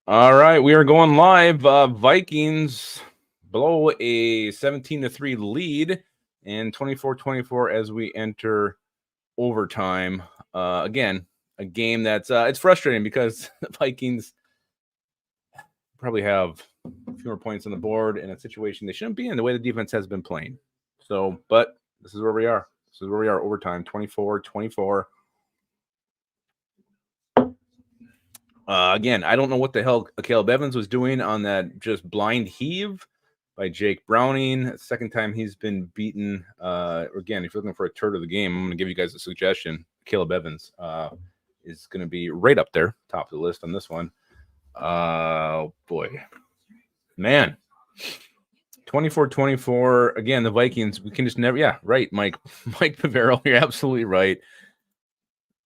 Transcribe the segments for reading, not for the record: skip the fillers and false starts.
All right, we are going live. Vikings blow a 17-3 lead and 24-24 as we enter overtime. Again, a game that's it's frustrating because the Vikings probably have fewer points on the board in a situation they shouldn't be in the way the defense has been playing. So, but this is where we are. This is where we are overtime, 24-24. Again, I don't know what the hell Caleb Evans was doing on that just blind heave by Jake Browning. Second time he's been beaten. Again, if you're looking for a turd of the game, I'm going to give you guys a suggestion. Caleb Evans is going to be right up there, top of the list on this one. Oh, boy. Man. 24-24. Again, the Vikings, we can just never – yeah, right, Mike Pavero, you're absolutely right.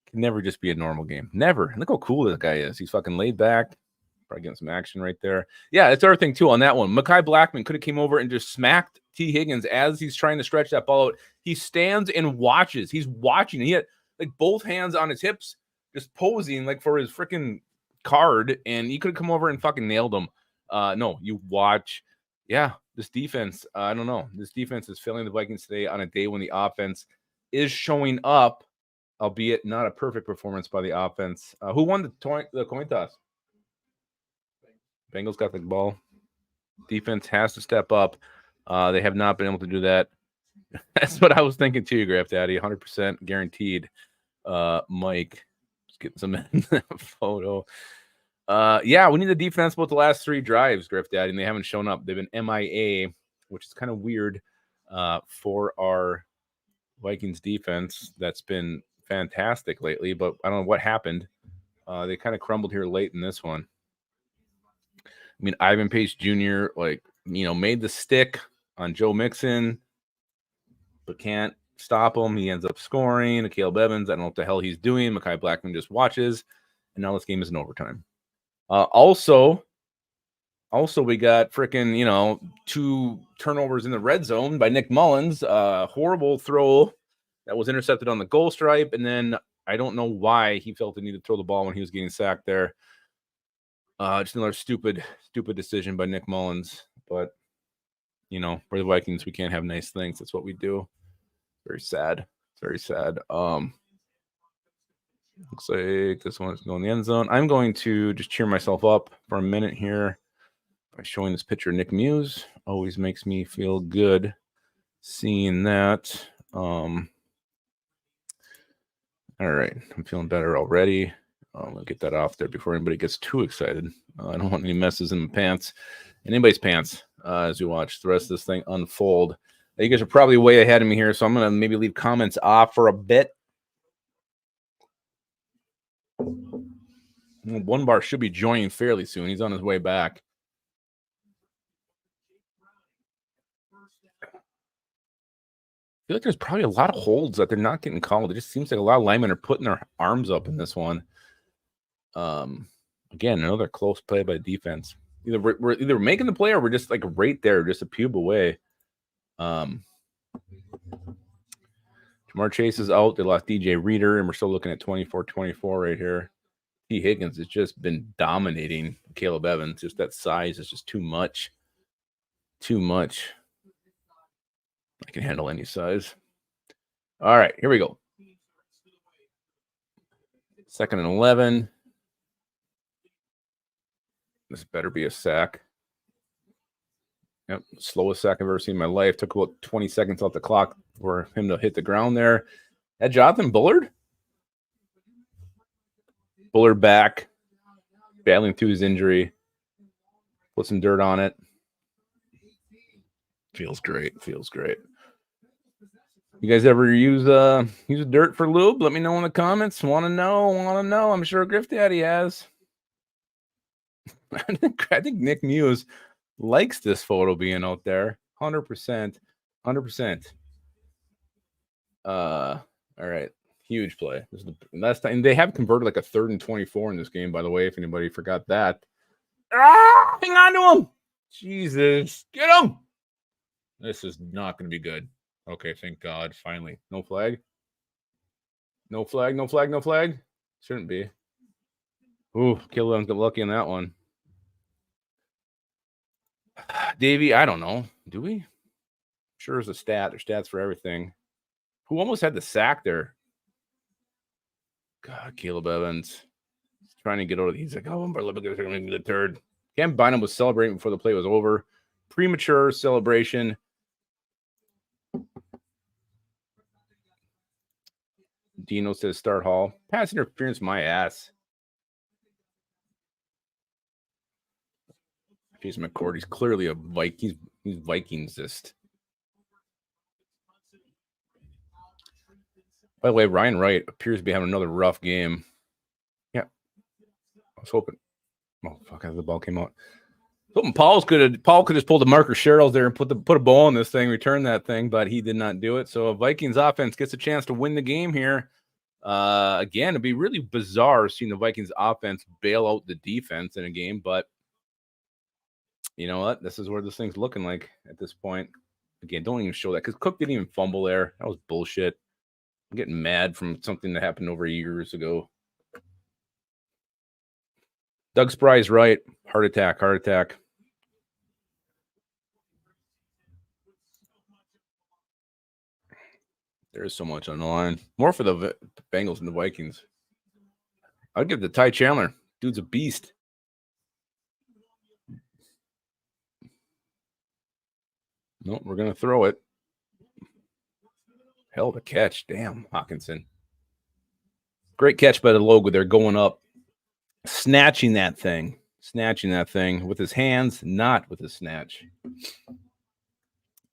Can never just be a normal game. Never. Look how cool that guy is. He's fucking laid back. Probably getting some action right there. Yeah, it's our thing, too, on that one. Mekhi Blackman could have came over and just smacked T. Higgins as he's trying to stretch that ball out. He stands and watches. He's watching. He had, like, both hands on his hips, just posing, like, for his freaking card, and he could have come over and fucking nailed him. No, you watch. Yeah, this defense, I don't know. This defense is failing the Vikings today on a day when the offense is showing up, albeit not a perfect performance by the offense. Who won the coin toss? Bengals got the ball. Defense has to step up. They have not been able to do that. That's what I was thinking too, Graph Daddy. 100% guaranteed. Mike, just getting some photo. Yeah, we need the defense about the last 3 drives, Griff Daddy, and they haven't shown up. They've been MIA, which is kind of weird for our Vikings defense. That's been fantastic lately, but I don't know what happened. They kind of crumbled here late in this one. I mean, Ivan Pace Jr., made the stick on Joe Mixon, but can't stop him. He ends up scoring. Caleb Evans, I don't know what the hell he's doing. Mekhi Blackman just watches, and now this game is in overtime. Also, we got freaking, 2 turnovers in the red zone by Nick Mullins. Horrible throw that was intercepted on the goal stripe, and then I don't know why he felt the need to throw the ball when he was getting sacked there. Just another stupid decision by Nick Mullins. But, we're the Vikings. We can't have nice things. That's what we do. Very sad. Very sad. Looks like this one's going in the end zone. I'm going to just cheer myself up for a minute here by showing this picture of Nick Muse. Always makes me feel good seeing that. All right. I'm feeling better already. I'm going to get that off there before anybody gets too excited. I don't want any messes in my pants, in anybody's pants, as we watch the rest of this thing unfold. You guys are probably way ahead of me here, so I'm going to maybe leave comments off for a bit. Onebar should be joining fairly soon. He's on his way back. I feel like there's probably a lot of holds that they're not getting called. It just seems like a lot of linemen are putting their arms up in this one. Again, another close play by defense. We're either making the play or we're just like right there, just a pube away. Jamar Chase is out. They lost DJ Reader, and we're still looking at 24-24 right here. T. Higgins has just been dominating Caleb Evans. Just that size is just too much. Too much. I can handle any size. All right, here we go. 2nd and 11. This better be a sack. Yep, slowest sack I've ever seen in my life. Took about 20 seconds off the clock for him to hit the ground there. That Jonathan Bullard? Bullard back, battling through his injury. Put some dirt on it. Feels great. Feels great. You guys ever use dirt for lube? Let me know in the comments. Want to know. I'm sure Griff Daddy has. I think Nick Muse likes this photo being out there. 100%. 100%. All right. Huge play. This is the last time. And they have converted like a 3rd and 24 in this game, by the way, if anybody forgot that. Hang on to him. Jesus. Get him. This is not going to be good. Okay, thank God. Finally. No flag. No flag. Shouldn't be. Ooh, Killen's got lucky on that one. Davey, I don't know. Do we? Sure is a stat. There's stats for everything. Who almost had the sack there? God, Caleb Evans. He's trying to get over. He's like, oh, Onebar and Lupagus are going to be the third. Cam Bynum was celebrating before the play was over. Premature celebration. Dino says start Hall. Pass interference, my ass. Jason McCourt, he's clearly a Viking. He's Vikingsist. By the way, Ryan Wright appears to be having another rough game. Yeah. I was hoping. Oh, fuck, the ball came out. Hoping Paul could just pull the Marcus Sherrills there and put a ball in this thing, return that thing, but he did not do it. So Vikings offense gets a chance to win the game here. Again, it'd be really bizarre seeing the Vikings offense bail out the defense in a game, but you know what? This is where this thing's looking like at this point. Again, don't even show that because Cook didn't even fumble there. That was bullshit. I'm getting mad from something that happened over years ago. Doug Spry's right. Heart attack. There's so much on the line. More for the Bengals and the Vikings. I'd give it to Ty Chandler. Dude's a beast. No, we're going to throw it. Hell of a catch. Damn, Hawkinson. Great catch by the logo there going up. Snatching that thing with his hands, not with his snatch.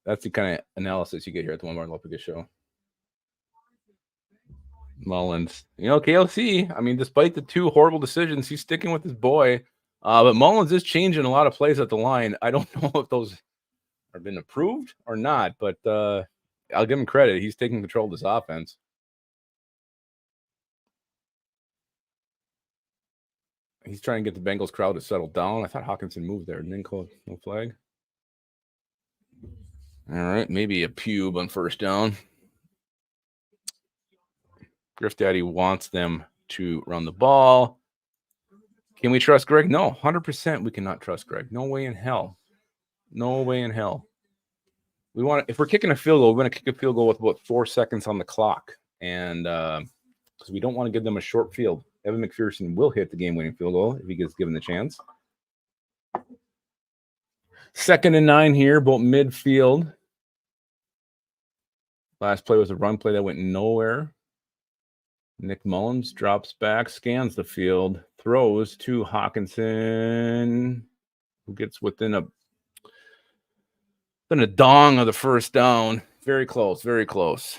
That's the kind of analysis you get here at the Onebar and Lupagus show. Mullins. You know, KLC, I mean, despite the two horrible decisions, he's sticking with his boy. But Mullins is changing a lot of plays at the line. I don't know if those have been approved or not, but I'll give him credit. He's taking control of this offense. He's trying to get the Bengals crowd to settle down. I thought Hawkinson moved there. Didn't call no flag. All right, maybe a pube on first down. Griff Daddy wants them to run the ball. Can we trust Greg? No, 100% we cannot trust Greg. No way in hell. No way in hell. We want if we're kicking a field goal, we're going to kick a field goal with about 4 seconds on the clock. And because we don't want to give them a short field. Evan McPherson will hit the game-winning field goal if he gets given the chance. 2nd and 9 here, about midfield. Last play was a run play that went nowhere. Nick Mullins drops back, scans the field, throws to Hawkinson, who gets within a dong of the first down. Very close, very close.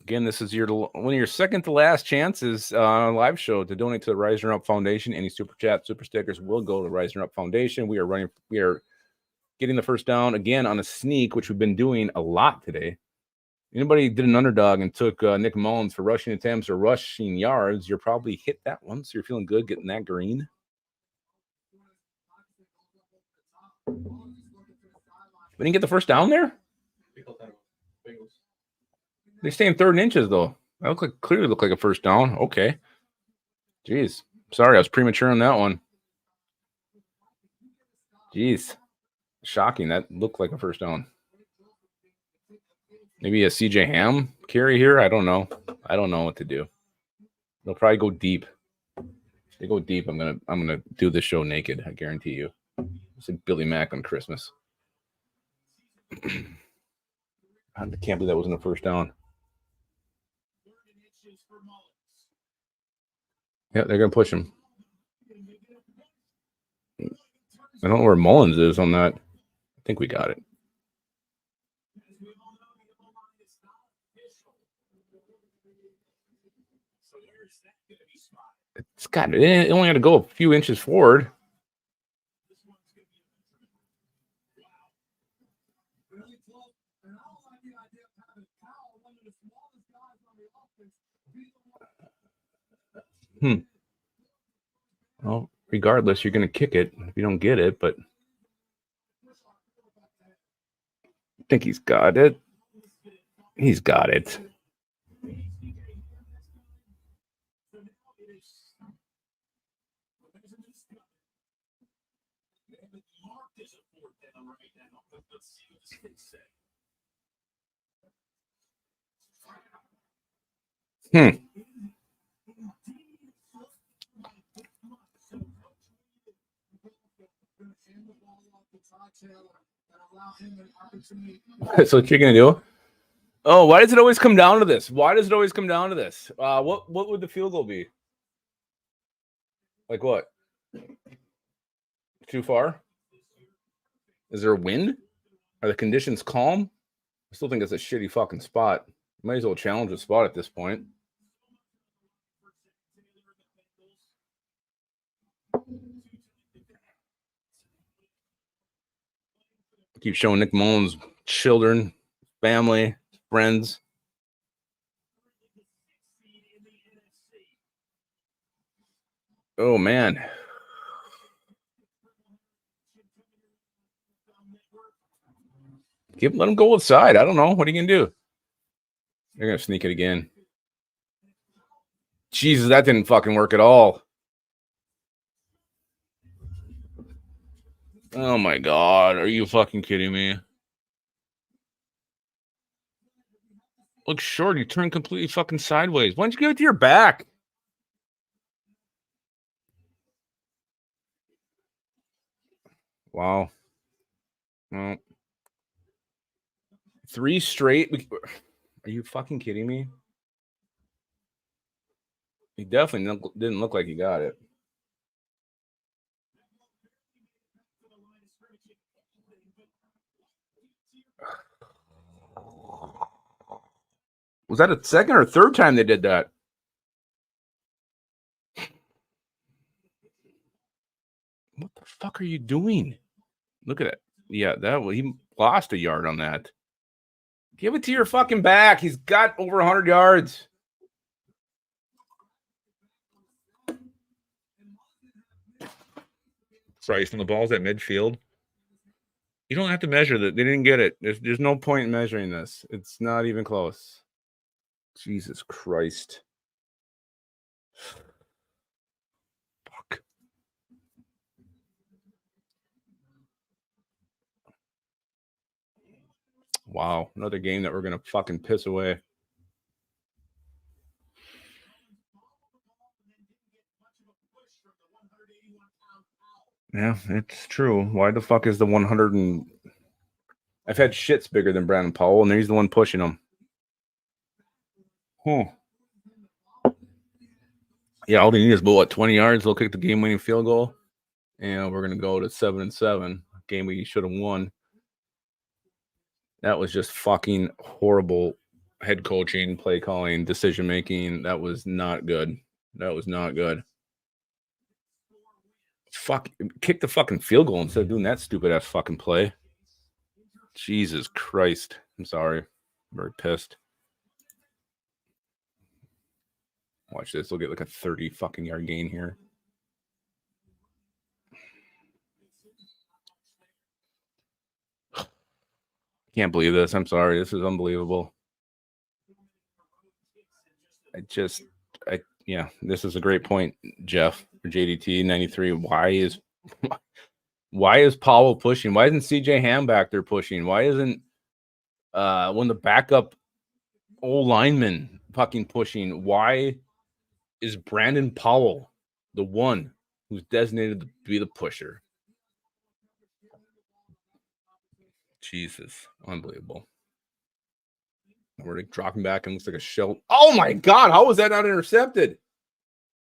Again, this is one of your second to last chances on a live show to donate to the Rising Up Foundation. Any super chat, super stickers will go to the Rising Up Foundation. We are getting the first down again on a sneak, which we've been doing a lot today. Anybody did an underdog and took Nick Mullins for rushing attempts or rushing yards, you're probably hit that one, so you're feeling good getting that green. We didn't get the first down there? They stay in 3rd and inches, though. That clearly looked like a first down. Okay. Jeez. Sorry, I was premature on that one. Jeez. Shocking. That looked like a first down. Maybe a CJ Ham carry here. I don't know. I don't know what to do. They'll probably go deep. If they go deep, I'm gonna do this show naked. I guarantee you. It's like Billy Mack on Christmas. I can't believe that wasn't a first down. Yeah, they're gonna push him. I don't know where Mullins is on that. I think we got it. It only had to go a few inches forward. Well, regardless, you're going to kick it if you don't get it, but I think he's got it. He's got it. So what you're gonna do? Oh, why does it always come down to this? Why does it always come down to this? What would the field goal be? Like what? Too far? Is there a wind? Are the conditions calm? I still think it's a shitty fucking spot. Might as well challenge the spot at this point. Keep showing Nick Mullins' children, family, friends. Oh man. Let him go outside. I don't know. What are you gonna do? They're gonna sneak it again. Jesus, that didn't fucking work at all. Oh my god, are you fucking kidding me? Look short, you turned completely fucking sideways. Why don't you give it to your back? Wow. Well, 3 straight. Are you fucking kidding me? He definitely didn't look like he got it. Was that a second or third time they did that? What the fuck are you doing? Look at it. Yeah, he lost a yard on that. Give it to your fucking back. He's got over 100 yards. Slicing the balls at midfield. You don't have to measure that. They didn't get it. There's no point in measuring this. It's not even close. Jesus Christ. Fuck. Wow. Another game that we're going to fucking piss away. Yeah, it's true. Why the fuck is the 100 and... I've had shits bigger than Brandon Powell, and he's the one pushing them. Yeah, all they need is about 20 yards. They'll kick the game-winning field goal, and we're gonna go to 7-7. Game we should have won. That was just fucking horrible head coaching, play calling, decision making. That was not good. That was not good. Fuck, kick the fucking field goal instead of doing that stupid ass fucking play. Jesus Christ. I'm sorry. I'm very pissed. Watch this. We'll get like a 30 fucking yard gain here. Can't believe this. I'm sorry. This is unbelievable. Yeah, this is a great point, Jeff, or JDT 93. Why is Powell pushing? Why isn't CJ Ham back there pushing? Why isn't one of the backup old linemen fucking pushing? Why is Brandon Powell the one who's designated to be the pusher? Jesus, unbelievable. We're like dropping back and looks like a shell. Oh my God, how was that not intercepted?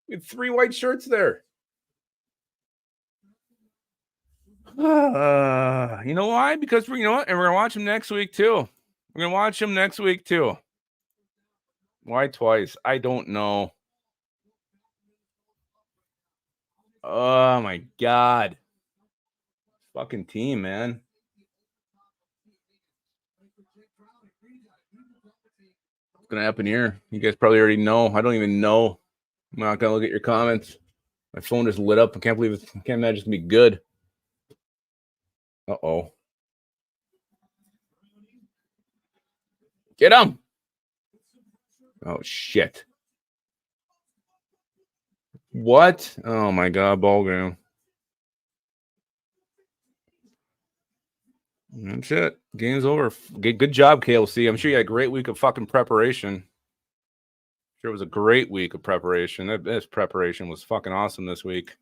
We had 3 white shirts there. You know why? Because you know what? And we're gonna watch him next week too. We're gonna watch him next week too. Why twice? I don't know. Oh my God. Fucking team, man. What's gonna happen here? You guys probably already know. I don't even know. I'm not gonna look at your comments. My phone just lit up. I can't believe it. I can't imagine it's gonna be good. Uh-oh. Get him. Oh shit. What? Oh my God, ball game. That's it. Game's over. Good job, KLC. I'm sure you had a great week of fucking preparation. Sure, it was a great week of preparation. This preparation was fucking awesome this week.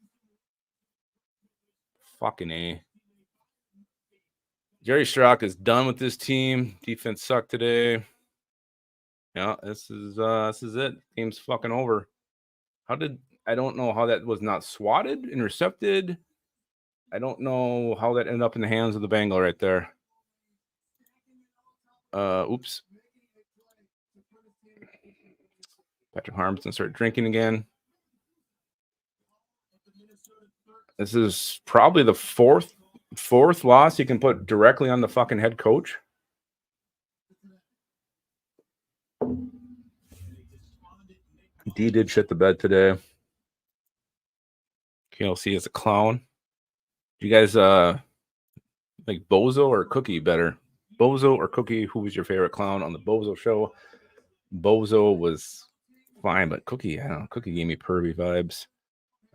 Fucking A. Jerry Strock is done with this team. Defense sucked today. Yeah, this is it. Game's fucking over. I don't know how that was not swatted, intercepted. I don't know how that ended up in the hands of the Bengal right there. Oops. Patrick Harmson started drinking again. This is probably the fourth loss you can put directly on the fucking head coach. D did shit the bed today. KLC is a clown. You guys like Bozo or Cookie better? Bozo or Cookie? Who was your favorite clown on the Bozo show? Bozo was fine, but Cookie, I don't know. Cookie gave me pervy vibes.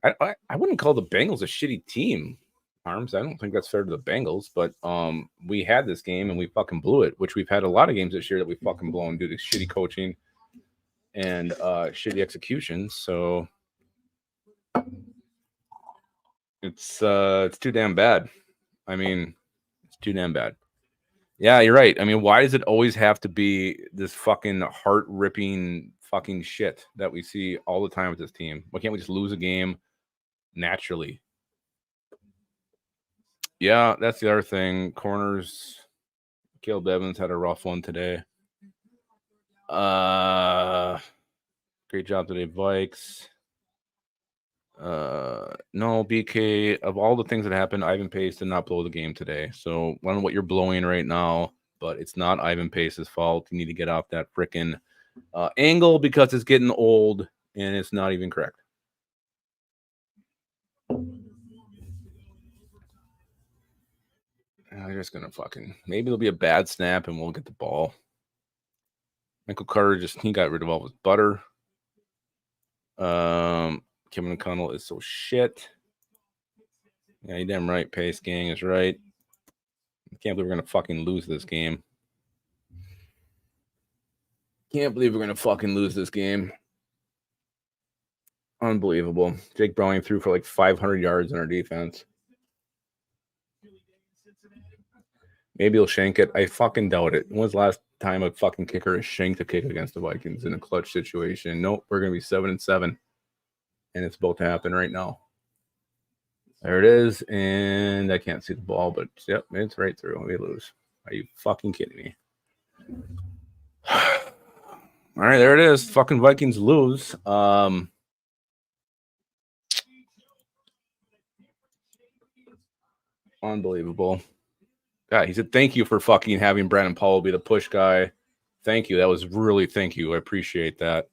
I wouldn't call the Bengals a shitty team, Arms. I don't think that's fair to the Bengals, but we had this game and we fucking blew it, which we've had a lot of games this year that we fucking blown due to shitty coaching and shitty execution. So it's too damn bad. I mean, it's too damn bad. Yeah, you're right. I mean, why does it always have to be this fucking heart-ripping fucking shit that we see all the time with this team? Why can't we just lose a game naturally? Yeah, that's the other thing. Corners. Caleb Evans had a rough one today. Great job today, Vikes. No, BK, of all the things that happened, Ivan Pace did not blow the game today. So I don't know what you're blowing right now, but it's not Ivan Pace's fault. You need to get off that freaking angle because it's getting old and it's not even correct. They're just gonna fucking maybe it'll be a bad snap and we'll get the ball. Michael Carter he got rid of all his butter. Kevin McConnell is so shit. Yeah, you damn right. Pace gang is right. I can't believe we're gonna fucking lose this game. Can't believe we're gonna fucking lose this game. Unbelievable. Jake Browning threw for like 500 yards in our defense. Maybe he'll shank it. I fucking doubt it. When was the last time a fucking kicker has shanked a kick against the Vikings in a clutch situation? Nope, we're gonna be 7-7, and it's about to happen right now. There it is, and I can't see the ball, but yep, it's right through. We lose. Are you fucking kidding me? All right, there it is. Fucking Vikings lose. Unbelievable. God, he said, thank you for fucking having Brandon Powell be the push guy. Thank you. That was really thank you. I appreciate that.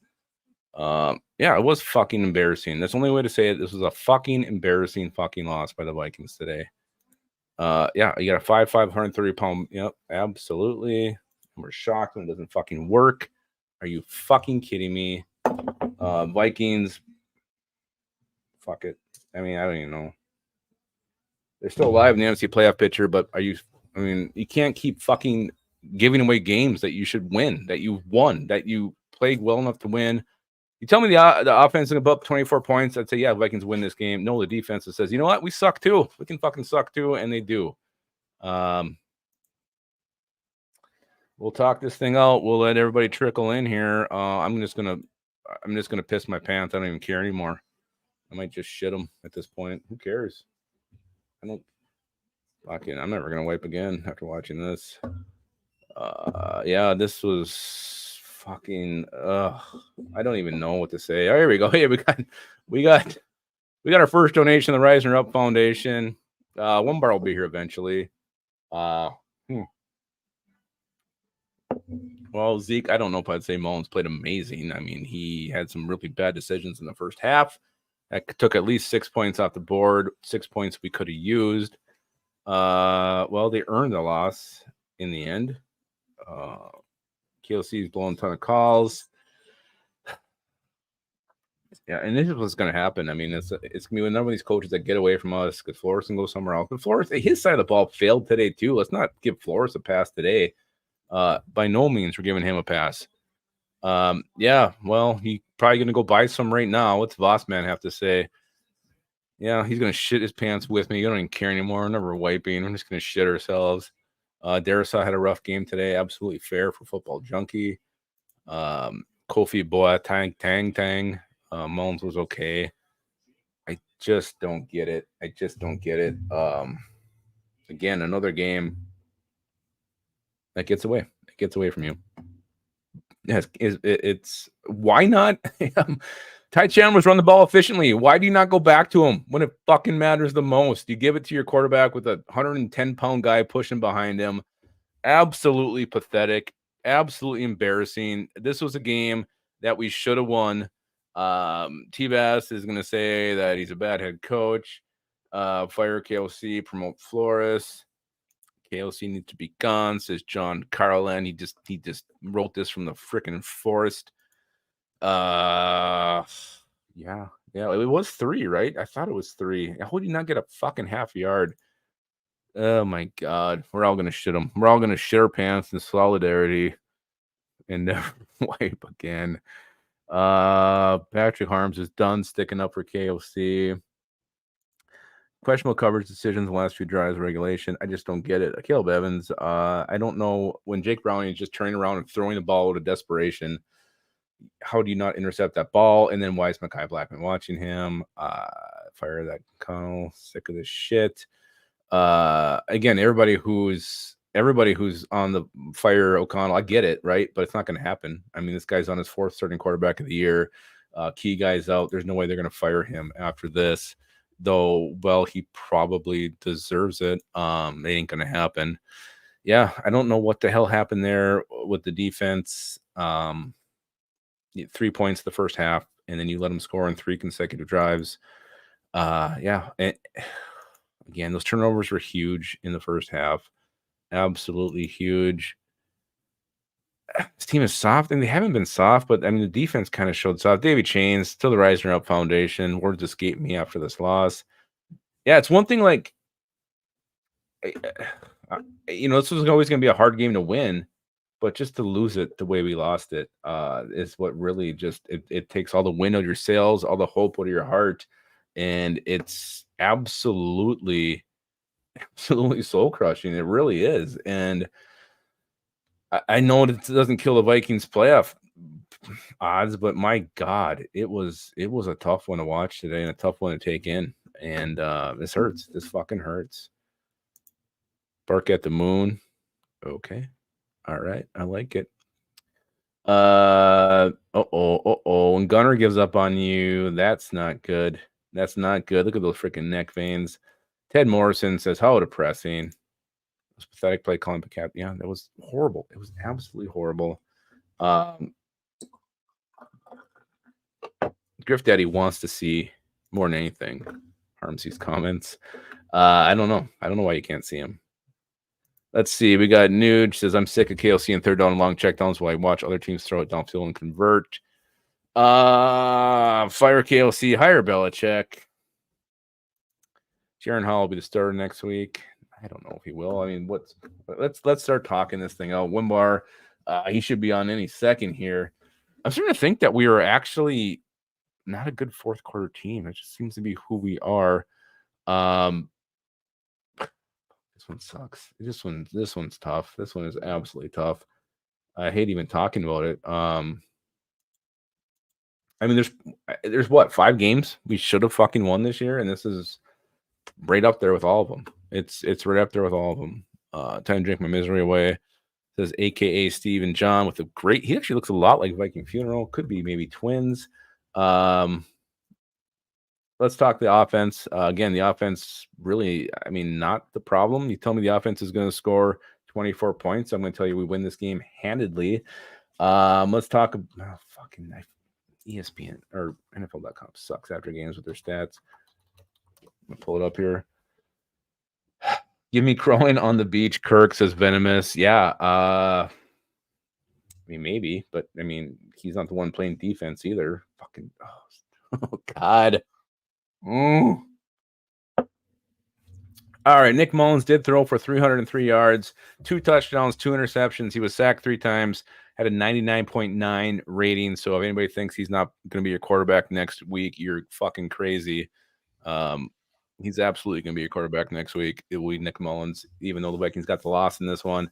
Yeah, it was fucking embarrassing. That's the only way to say it. This was a fucking embarrassing fucking loss by the Vikings today. Yeah, you got a 5'5", 130-pound. Yep, absolutely. We're shocked when it doesn't fucking work. Are you fucking kidding me? Vikings. Fuck it. I mean, I don't even know. They're still alive in the NFC playoff picture, but you can't keep fucking giving away games that you should win, that you've won, that you played well enough to win. You tell me the offense is above 24 points, I'd say, yeah, Vikings win this game. No, the defense that says, you know what? We suck too. We can fucking suck too, and they do. We'll talk this thing out. We'll let everybody trickle in here. I'm just gonna piss my pants. I don't even care anymore. I might just shit them at this point. Who cares? I don't fucking. I'm never gonna wipe again after watching this. Yeah, this was fucking. I don't even know what to say. Oh, here we go. Hey, we got our first donation to the Rising Up Foundation. Onebar will be here eventually. Well, Zeke, I don't know if I'd say Mullins played amazing. I mean, he had some really bad decisions in the first half. That took at least 6 points off the board. 6 points we could have used. Well, they earned the loss in the end. KLC's blowing a ton of calls. Yeah, and this is what's going to happen. I mean, it's going to be a number of these coaches that get away from us because Flores can go somewhere else. But Flores, his side of the ball failed today too. Let's not give Flores a pass today. By no means we're giving him a pass. Yeah, well, he probably going to go buy some right now. What's Vossman have to say? Yeah, he's going to shit his pants with me. You don't even care anymore. We're never wiping. We're just going to shit ourselves. Darrisaw had a rough game today. Absolutely fair for Football Junkie. Kofi Boa, Tang. Mullins was okay. I just don't get it. Again, another game that gets away. It gets away from you. Yes, it's why not? Ty Chandler's run the ball efficiently. Why do you not go back to him when it fucking matters the most? You give it to your quarterback with a 110-pound guy pushing behind him. Absolutely pathetic. Absolutely embarrassing. This was a game that we should have won. T-Bass is going to say that he's a bad head coach. Fire KLC, promote Flores. KLC needs to be gone, says John Carlin. He just wrote this from the freaking forest. Yeah, it was 3, right? I thought it was 3. How would you not get a fucking half yard? Oh my god, we're all gonna shit them. We're all gonna shit our pants in solidarity and never wipe again. Patrick Harms is done sticking up for KOC. Questionable coverage decisions in the last few drives of regulation. I just don't get it. Caleb Evans, I don't know when Jake Browning is just turning around and throwing the ball out of desperation. How do you not intercept that ball? And then why is Mekhi Blackman watching him? Fire that Connell. Sick of this shit. Again, everybody who's on the fire O'Connell, I get it, right? But it's not going to happen. I mean, this guy's on his 4th starting quarterback of the year. Key guys out. There's no way they're going to fire him after this, though. Well, he probably deserves it. It ain't going to happen. Yeah, I don't know what the hell happened there with the defense. 3 points the first half, and then you let them score on 3 consecutive drives. Yeah. And, again, those turnovers were huge in the first half. Absolutely huge. This team is soft, and they haven't been soft, but I mean, the defense kind of showed soft. Davy Chains, still the Rising Up Foundation. Words escape me after this loss. Yeah, it's one thing like, this was always going to be a hard game to win, but just to lose it the way we lost it is what really just it takes all the wind out of your sails, all the hope out of your heart, and it's absolutely soul crushing. It really is. And I know it doesn't kill the Vikings playoff odds, but my God, it was a tough one to watch today and a tough one to take in. And this hurts. This fucking hurts. Bark at the moon. Okay. All right. I like it. When Gunner gives up on you, that's not good. That's not good. Look at those freaking neck veins. Ted Morrison says, how depressing. It was pathetic play calling Picat. Yeah, that was horrible. It was absolutely horrible. Griff Daddy wants to see more than anything Harmsy's comments. I don't know. I don't know why you can't see him. Let's see. We got Nuge says, I'm sick of KLC and 3rd down and long checkdowns while I watch other teams throw it downfield and convert. Fire KLC, hire Belichick. Jaron Hall will be the starter next week. I don't know if he will. I mean, let's start talking this thing out. Onebar, he should be on any second here. I'm starting to think that we are actually not a good 4th quarter team. It just seems to be who we are. This one sucks. This one's tough. This one is absolutely tough. I hate even talking about it. I mean, there's what, 5 games we should have fucking won this year, and this is right up there with all of them. It's right up there with all of them. Time to drink my misery away. Says AKA Steve and John with a great. He actually looks a lot like Viking Funeral. Could be maybe twins. Let's talk the offense. Again, the offense really, I mean, not the problem. You tell me the offense is going to score 24 points. I'm going to tell you we win this game handedly. Let's talk about fucking ESPN or NFL.com sucks after games with their stats. I'm going to pull it up here. Give me crowing on the beach. Kirk says venomous. Yeah. I mean, maybe, but I mean, he's not the one playing defense either. Fucking Oh, God. Mm. All right, Nick Mullins did throw for 303 yards, 2 touchdowns, 2 interceptions. He was sacked 3 times, had a 99.9 rating. So if anybody thinks he's not going to be your quarterback next week, you're fucking crazy. He's absolutely going to be your quarterback next week. It will be Nick Mullins, even though the Vikings got the loss in this one.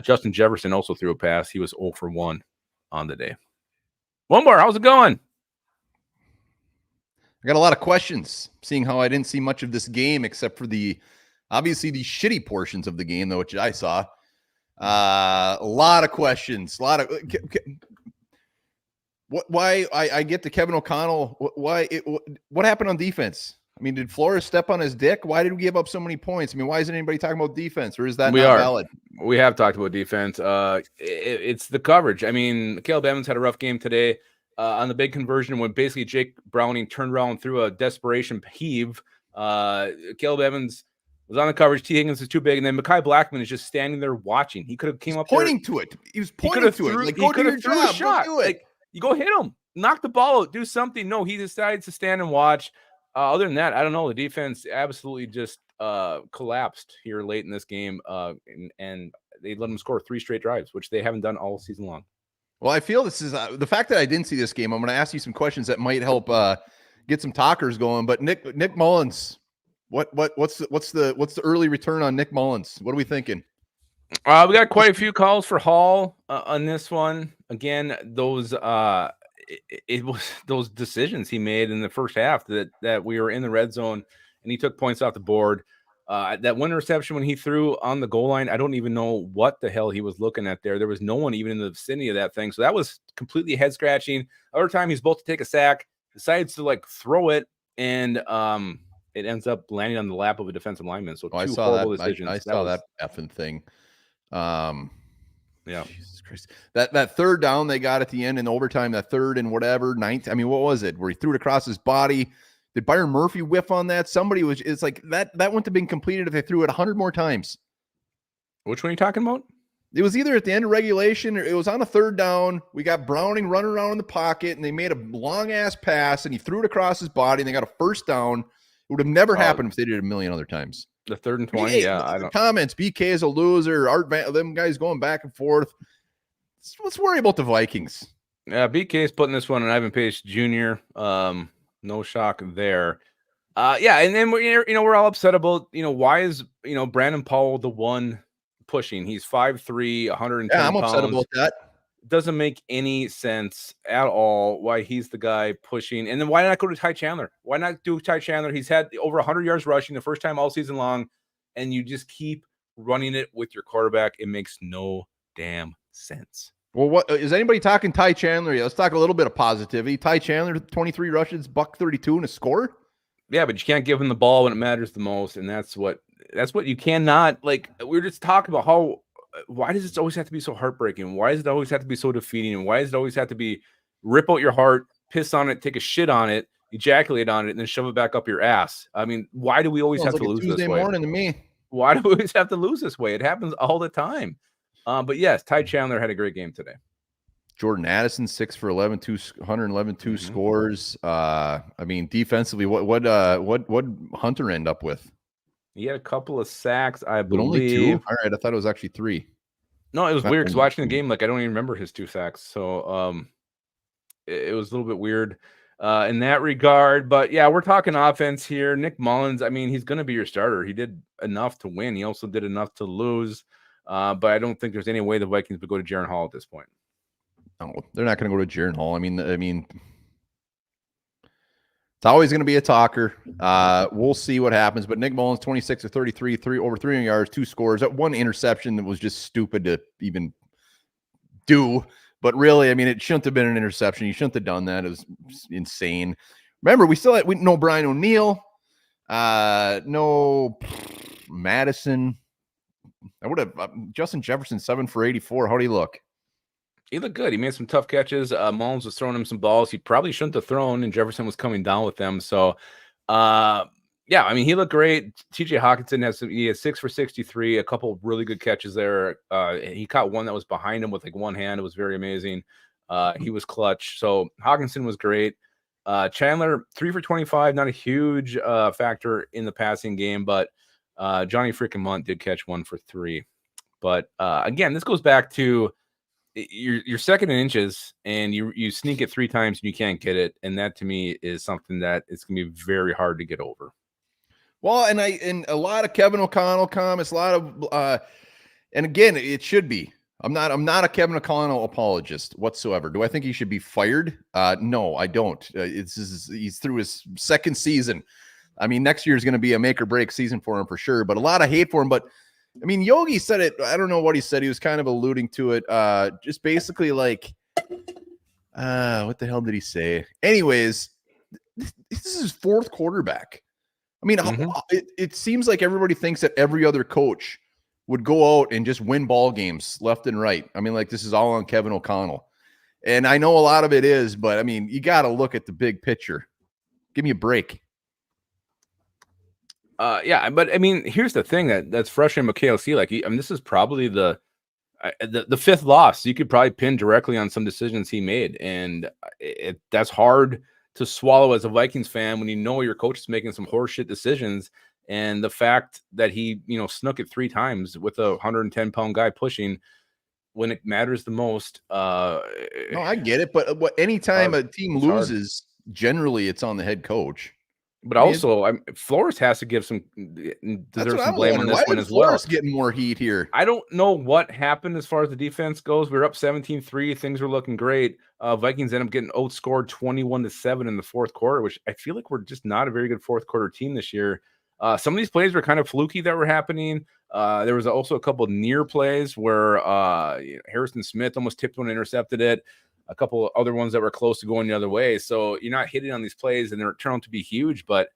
Justin Jefferson also threw a pass. He was 0 for 1 on the day. One more. How's it going? I got a lot of questions, seeing how I didn't see much of this game except for obviously the shitty portions of the game, though, which I saw. A lot of questions. Why I get to Kevin O'Connell. What happened on defense? I mean, did Flores step on his dick? Why did we give up so many points? I mean, why isn't anybody talking about defense, or is that not valid? We have talked about defense. It's the coverage. I mean, Caleb Evans had a rough game today. On the big conversion when basically Jake Browning turned around through a desperation heave. Caleb Evans was on the coverage. T. Higgins is too big. And then Mekhi Blackman is just standing there watching. He could have came up pointing to it. He was pointing to it. Like, go do your job. Go do it. Like, you go hit him. Knock the ball out. Do something. No, he decides to stand and watch. Other than that, I don't know. The defense absolutely just collapsed here late in this game. And they let them score 3 straight drives, which they haven't done all season long. Well, I feel this is the fact that I didn't see this game. I'm going to ask you some questions that might help get some talkers going. But Nick Mullins, what's the early return on Nick Mullins? What are we thinking? We got quite a few calls for Hall on this one. Again, those it was those decisions he made in the first half that we were in the red zone and he took points off the board. That one interception when he threw on the goal line, I don't even know what the hell he was looking at there. There was no one even in the vicinity of that thing. So that was completely head scratching. Other time he's supposed to take a sack, decides to like throw it, and it ends up landing on the lap of a defensive lineman. So I saw that decisions. I saw that effing thing. Yeah. Jesus Christ. That third down they got at the end in overtime, that third and whatever, ninth. I mean, what was it? Where he threw it across his body. Did Byron Murphy whiff on that? It's like that wouldn't have been completed if they threw it 100 more times. Which one are you talking about? It was either at the end of regulation or it was on a third down. We got Browning running around in the pocket and they made a long ass pass and he threw it across his body and they got a first down. It would have never happened if they did it a million other times. The 3rd and 20. Yeah. I don't comments. BK is a loser. Art Van, them guys going back and forth. Let's worry about the Vikings. Yeah. BK is putting this one on Ivan Pace Jr. No shock there. Yeah, and then we're all upset about why is Brandon Powell the one pushing? He's 5'3", 110 Yeah, I'm upset about that. Doesn't make any sense at all why he's the guy pushing. And then why not go to Ty Chandler? Why not do Ty Chandler? He's had over 100 yards rushing the first time all season long, and you just keep running it with your quarterback. It makes no damn sense. Well, what is anybody talking Ty Chandler? Let's talk a little bit of positivity. Ty Chandler, 23 rushes, $132 and a score. Yeah, but you can't give him the ball when it matters the most, and that's what you cannot like. We were just talking about why does it always have to be so heartbreaking? Why does it always have to be so defeating? And why does it always have to be rip out your heart, piss on it, take a shit on it, ejaculate on it, and then shove it back up your ass? I mean, why do we always have to lose this way? Tuesday morning to me. Why do we always have to lose this way? It happens all the time. But yes, Ty Chandler had a great game today. Jordan Addison, 6 for 11, 2 scores. I mean, defensively, what Hunter end up with? He had a couple of sacks, I believe. Only 2? All right, I thought it was actually 3. No, it was weird because watching the game, like I don't even remember his 2 sacks. So it was a little bit weird in that regard. But yeah, we're talking offense here. Nick Mullins, I mean, he's going to be your starter. He did enough to win. He also did enough to lose. But I don't think there's any way the Vikings would go to Jaron Hall at this point. No, they're not going to go to Jaron Hall. I mean, it's always going to be a talker. We'll see what happens. But Nick Mullins, 26 of 33, over 300 yards, 2 scores. That one interception that was just stupid to even do. But really, I mean, it shouldn't have been an interception. You shouldn't have done that. It was insane. Remember, we still had no Brian O'Neill, no Madison. I would have Justin Jefferson, 7 for 84. How do you look? He looked good. He made some tough catches. Mullins was throwing him some balls he probably shouldn't have thrown, and Jefferson was coming down with them. So, yeah, I mean, he looked great. TJ Hawkinson he had 6 for 63, a couple of really good catches there. He caught one that was behind him with like one hand. It was very amazing. He was clutch. So Hawkinson was great. Chandler 3 for 25, not a huge factor in the passing game, but Johnny freaking Munt did catch 1 for 3. But again, this goes back to you're second in inches and you sneak it 3 times and you can't get it, and that to me is something that it's gonna be very hard to get over. Well, and a lot of Kevin O'Connell comments, a lot of and again, it should be. I'm not a Kevin O'Connell apologist whatsoever. Do I think he should be fired? No, I don't. He's through his second season. I mean, next year is going to be a make or break season for him for sure, but a lot of hate for him. But I mean, Yogi said it. I don't know what he said. He was kind of alluding to it. Just basically like, what the hell did he say? Anyways, this is his 4th quarterback. I mean, it seems like everybody thinks that every other coach would go out and just win ball games left and right. I mean, like, this is all on Kevin O'Connell. And I know a lot of it is, but I mean, you got to look at the big picture. Give me a break. Yeah, but I mean, here's the thing that's frustrating with KOC. Like, I mean, this is probably the 5th loss you could probably pin directly on some decisions he made, and that's hard to swallow as a Vikings fan when you know your coach is making some horseshit decisions. And the fact that he, snuck it 3 times with a 110-pound guy pushing when it matters the most. No, I get it, but anytime a team loses, generally it's on the head coach. But also, Flores has to give some deserves some blame on this one as well. Flores getting more heat here. I don't know what happened as far as the defense goes. We were up 17-3. Things were looking great. Vikings end up getting outscored 21-7 in the 4th quarter, which I feel like we're just not a very good 4th quarter team this year. Some of these plays were kind of fluky that were happening. There was also a couple of near plays where Harrison Smith almost tipped one and intercepted it. A couple of other ones that were close to going the other way. So you're not hitting on these plays and they're turned out to be huge. But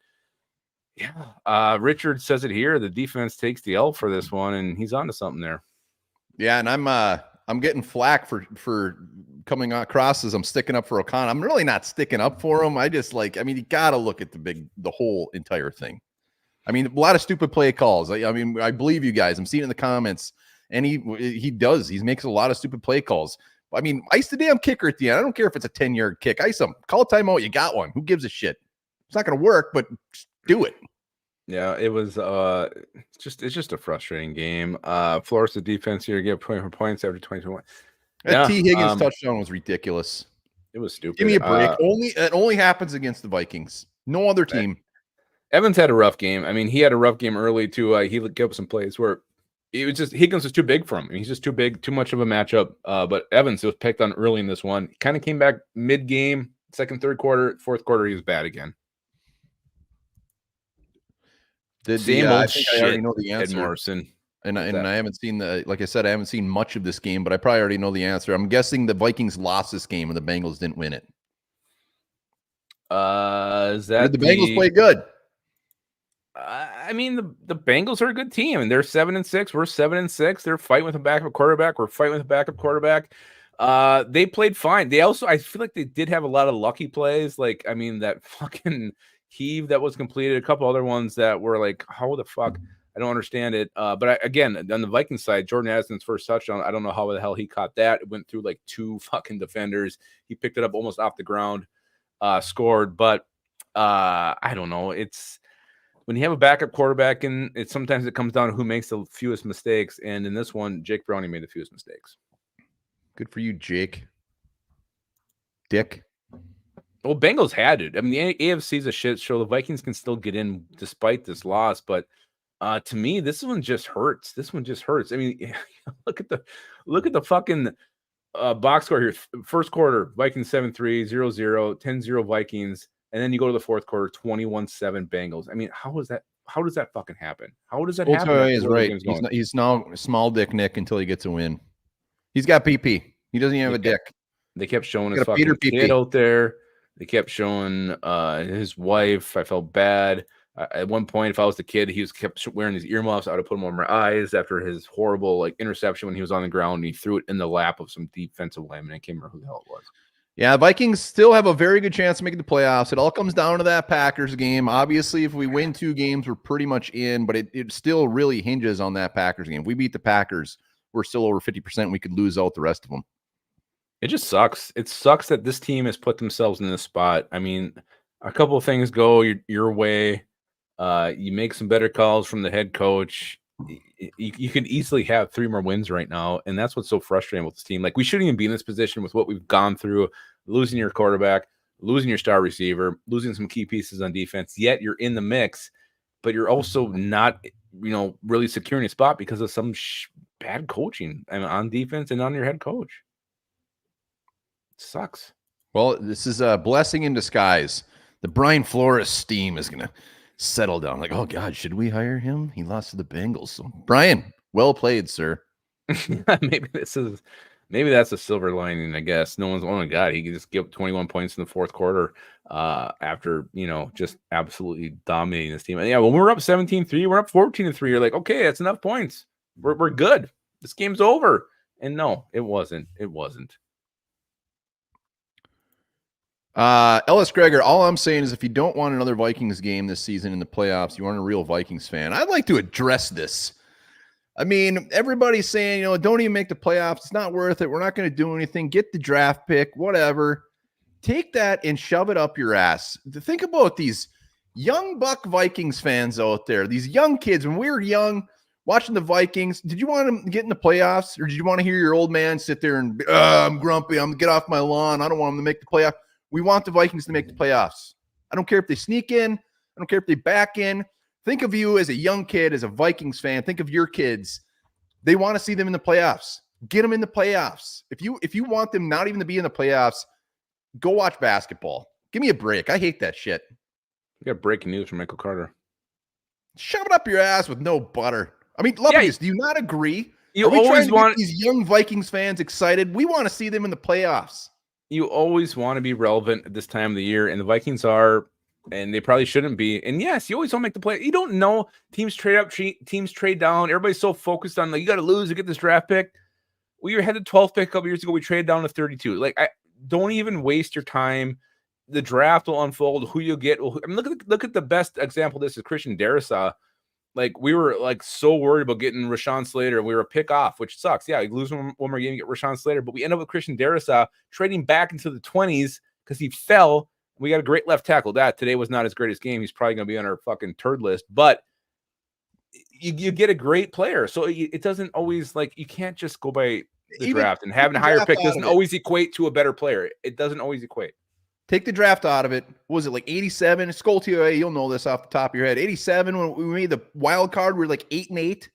yeah, Richard says it here. The defense takes the L for this one, and he's onto something there. Yeah, and I'm getting flack for coming across as I'm sticking up for O'Connell. I'm really not sticking up for him. You got to look at the whole entire thing. I mean, a lot of stupid play calls. I mean, I believe you guys. I'm seeing it in the comments, and he makes a lot of stupid play calls. I mean, ice the damn kicker at the end. I don't care if it's a 10-yard kick. Ice him. Call a timeout. You got one. Who gives a shit? It's not going to work, but just do it. Yeah, it was it's just a frustrating game. Flores, the defense here, get 24 points after 21. That T. Higgins touchdown was ridiculous. It was stupid. Give me a break. It only happens against the Vikings. No other team. Evans had a rough game. I mean, he had a rough game early too. He gave up some plays where it was just Higgins was too big for him. I mean, he's just too big, too much of a matchup. But Evans was picked on early in this one. He kind of came back mid-game, second, third quarter, 4th quarter. He was bad again. Same old shit. I already know the answer. Ed Morrison. And I haven't seen like I said, I haven't seen much of this game, but I probably already know the answer. I'm guessing the Vikings lost this game and the Bengals didn't win it. Is that did the Bengals play good? I mean, the Bengals are a good team, and they're 7-6. We're 7-6. They're fighting with a backup quarterback. We're fighting with a backup quarterback. They played fine. They also, I feel like they did have a lot of lucky plays. Like, I mean, that fucking heave that was completed, a couple other ones that were like, how the fuck? I don't understand it. But again, on the Vikings side, Jordan Addison's first touchdown, I don't know how the hell he caught that. It went through like 2 fucking defenders. He picked it up almost off the ground, scored. But I don't know. It's when you have a backup quarterback, and sometimes it comes down to who makes the fewest mistakes. And in this one, Jake Browning made the fewest mistakes. Good for you, Jake. Dick. Well, Bengals had it. I mean, the AFC is a shit show. The Vikings can still get in despite this loss, but to me, this one just hurts. This one just hurts. I mean, look at the fucking box score here. First quarter, Vikings 7-3, 0-0, 10-0 Vikings, and then you go to the 4th quarter, 21-7 Bengals. I mean, how does that fucking happen? How does that happen? He's right. He's now small dick Nick until he gets a win. He's got PP. He doesn't even have a dick. They kept showing his fucking kid out there. They kept showing his wife. I felt bad. At one point, if I was the kid, he kept wearing these earmuffs. I would have put them on my eyes after his horrible interception when he was on the ground. And he threw it in the lap of some defensive lineman. I can't remember who the hell it was. Yeah, Vikings still have a very good chance of making the playoffs. It all comes down to that Packers game. Obviously, if we win 2 games, we're pretty much in, but it still really hinges on that Packers game. If we beat the Packers, we're still over 50%. We could lose out the rest of them. It just sucks. It sucks that this team has put themselves in this spot. I mean, a couple of things go your way. You make some better calls from the head coach. You can easily have 3 more wins right now, and that's what's so frustrating with this team. Like, we shouldn't even be in this position with what we've gone through, losing your quarterback, losing your star receiver, losing some key pieces on defense, yet you're in the mix, but you're also not, really securing a spot because of some bad coaching on defense and on your head coach. It sucks. Well, this is a blessing in disguise. The Brian Flores steam is going to settle down. Like, oh God, should we hire him? He lost to the Bengals. So, Brian, well played, sir. maybe that's a silver lining, I guess. No one's, oh my God, he could just give 21 points in the fourth quarter after, just absolutely dominating this team. And yeah, when we're up 17-3, we're up 14-3. You're like, okay, that's enough points. We're good. This game's over. And no, it wasn't. It wasn't. Ellis Gregor, all I'm saying is if you don't want another Vikings game this season in the playoffs, you aren't a real Vikings fan. I'd like to address this. I mean, everybody's saying, don't even make the playoffs. It's not worth it. We're not going to do anything. Get the draft pick, whatever. Take that and shove it up your ass. Think about these young buck Vikings fans out there, these young kids. When we were young, watching the Vikings, did you want them to get in the playoffs, or did you want to hear your old man sit there and, I'm grumpy, I'm going to get off my lawn, I don't want them to make the playoffs? We want the Vikings to make the playoffs. I don't care if they sneak in. I don't care if they back in. Think of you as a young kid, as a Vikings fan. Think of your kids. They want to see them in the playoffs. Get them in the playoffs. If you want them not even to be in the playoffs, go watch basketball. Give me a break. I hate that shit. We got breaking news from Michael Carter. Shove it up your ass with no butter. I mean, Lupagus, do you not agree? You always want these young Vikings fans excited. We want to see them in the playoffs. You always want to be relevant at this time of the year, and the Vikings are, and they probably shouldn't be. And yes, you always don't make the play. You don't know. Teams trade up, teams trade down. Everybody's so focused on, like, you got to lose to get this draft pick. We had the 12th pick a couple years ago. We traded down to 32. Like, don't even waste your time. The draft will unfold. Who you'll get. I mean, look at the best example of this is Christian Darrisaw. Like, we were so worried about getting Rashawn Slater. We were a pick off, which sucks. Yeah, you lose one more game, you get Rashawn Slater, but we end up with Christian Darrisaw trading back into the 20s because he fell. We got a great left tackle. That today was not his greatest game. He's probably going to be on our fucking turd list, but you get a great player. So it doesn't always, you can't just go by the draft, and having a higher pick doesn't always equate to a better player. It doesn't always equate. Take the draft out of it. What was it, 87? Skull TOA, you'll know this off the top of your head. 87, when we made the wild card, we were 8-8,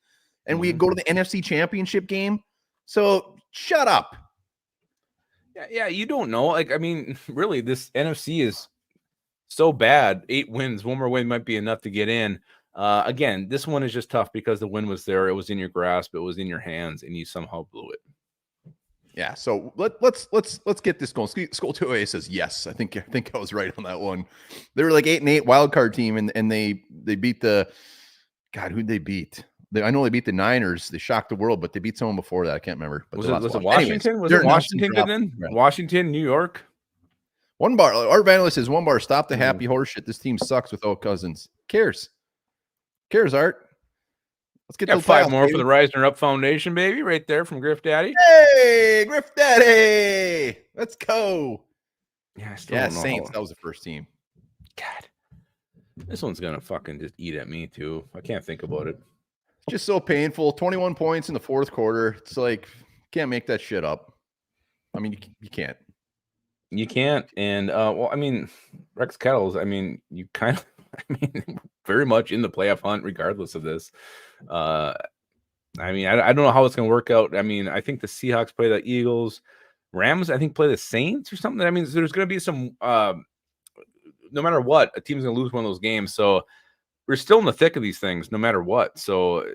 and we'd go to the NFC Championship game. So shut up. Yeah, you don't know. Really, this NFC is so bad. 8 wins, one more win might be enough to get in. Again, this one is just tough because the win was there. It was in your grasp. It was in your hands, and you somehow blew it. Yeah, so let's get this going. Skull 2A says yes. I think I was right on that one. They were 8-8 wild card team, and they beat the who'd they beat? I know they beat the Niners. They shocked the world, but they beat someone before that. I can't remember. But was it Washington? Was it Washington? Then Washington, New York. Onebar. Art Vandalist says Onebar. Stop the happy horse shit. This team sucks without Cousins. Cares, Art. Let's get 5 more for the Rising Up Foundation, baby, right there from Griff Daddy. Hey, Griff Daddy. Let's go. Yeah, Saints. That was the first team. God, this one's going to fucking just eat at me, too. I can't think about it. It's just so painful. 21 points in the fourth quarter. It's can't make that shit up. I mean, you can't. You can't. And, Rex Kettles, you kind of, very much in the playoff hunt regardless of this. I don't know how it's going to work out. I think the Seahawks play the Eagles. Rams, I think, play the Saints or something. There's going to be some, no matter what, a team's going to lose one of those games. So we're still in the thick of these things no matter what. So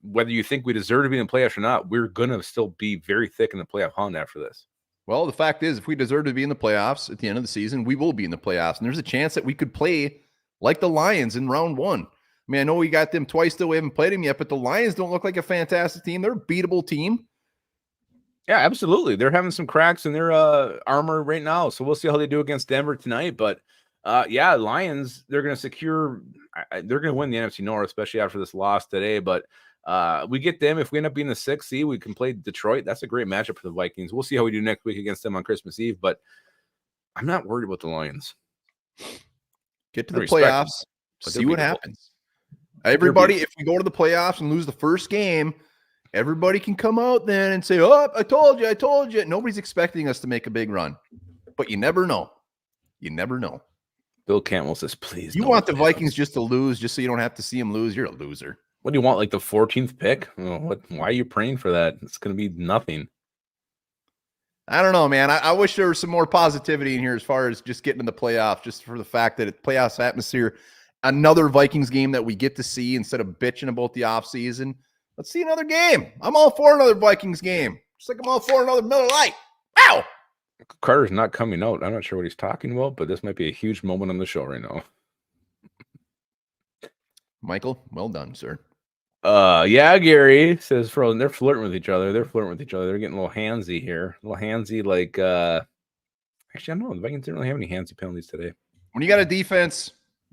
whether you think we deserve to be in the playoffs or not, we're going to still be very thick in the playoff hunt after this. Well, the fact is, if we deserve to be in the playoffs at the end of the season, we will be in the playoffs. And there's a chance that we could play like the Lions in round 1. I know we got them twice, still we haven't played them yet, but the Lions don't look like a fantastic team. They're a beatable team. Yeah, absolutely. They're having some cracks in their armor right now. So we'll see how they do against Denver tonight. But Lions, they're going to win the NFC North, especially after this loss today. But We get them. If we end up being the 6th seed, we can play Detroit. That's a great matchup for the Vikings. We'll see how we do next week against them on Christmas Eve, but I'm not worried about the Lions. Get to the playoffs, see what happens. Everybody, if we go to the playoffs and lose the first game, everybody can come out then and say, oh, I told you. Nobody's expecting us to make a big run, but you never know. You never know. Bill Cantwell says, please. You want the Vikings just to lose, just so you don't have to see them lose. You're a loser. What do you want, like the 14th pick? Why are you praying for that? It's going to be nothing. I don't know, man. I wish there was some more positivity in here as far as just getting in the playoffs, just for the fact that it's playoffs atmosphere. Another Vikings game that we get to see instead of bitching about the offseason. Let's see another game. I'm all for another Vikings game. Just like I'm all for another Miller Lite. Wow. Carter's not coming out. I'm not sure what he's talking about, but this might be a huge moment on the show right now. Michael, well done, sir. Yeah, Gary says they're flirting with each other. They're getting a little handsy here. A little handsy, like actually, I don't know. The Vikings didn't really have any handsy penalties today. When you got a defense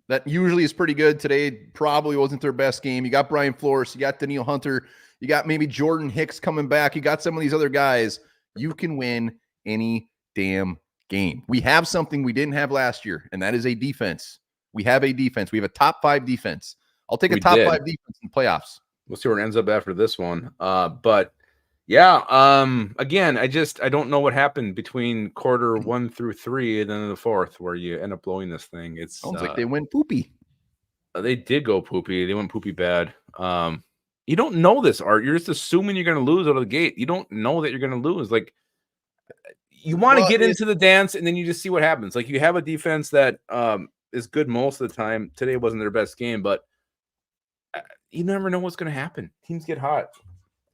that usually is pretty good, today probably wasn't their best game. You got Brian Flores, you got Daniil Hunter, you got maybe Jordan Hicks coming back, you got some of these other guys. You can win any damn game. We have something we didn't have last year, and that is a defense. We have a defense. We have a top 5 defense. I'll take a top 5 defense in the playoffs. We'll see where it ends up after this one. But yeah, again, I don't know what happened between quarter 1 through 3 and then the 4th where you end up blowing this thing. It sounds like they went poopy. They did go poopy. They went poopy bad. You don't know this, Art. You're just assuming you're going to lose out of the gate. You don't know that you're going to lose. Like, you want to get into the dance, and then you just see what happens. Like, you have a defense that is good most of the time. Today wasn't their best game, but you never know what's going to happen. Teams get hot.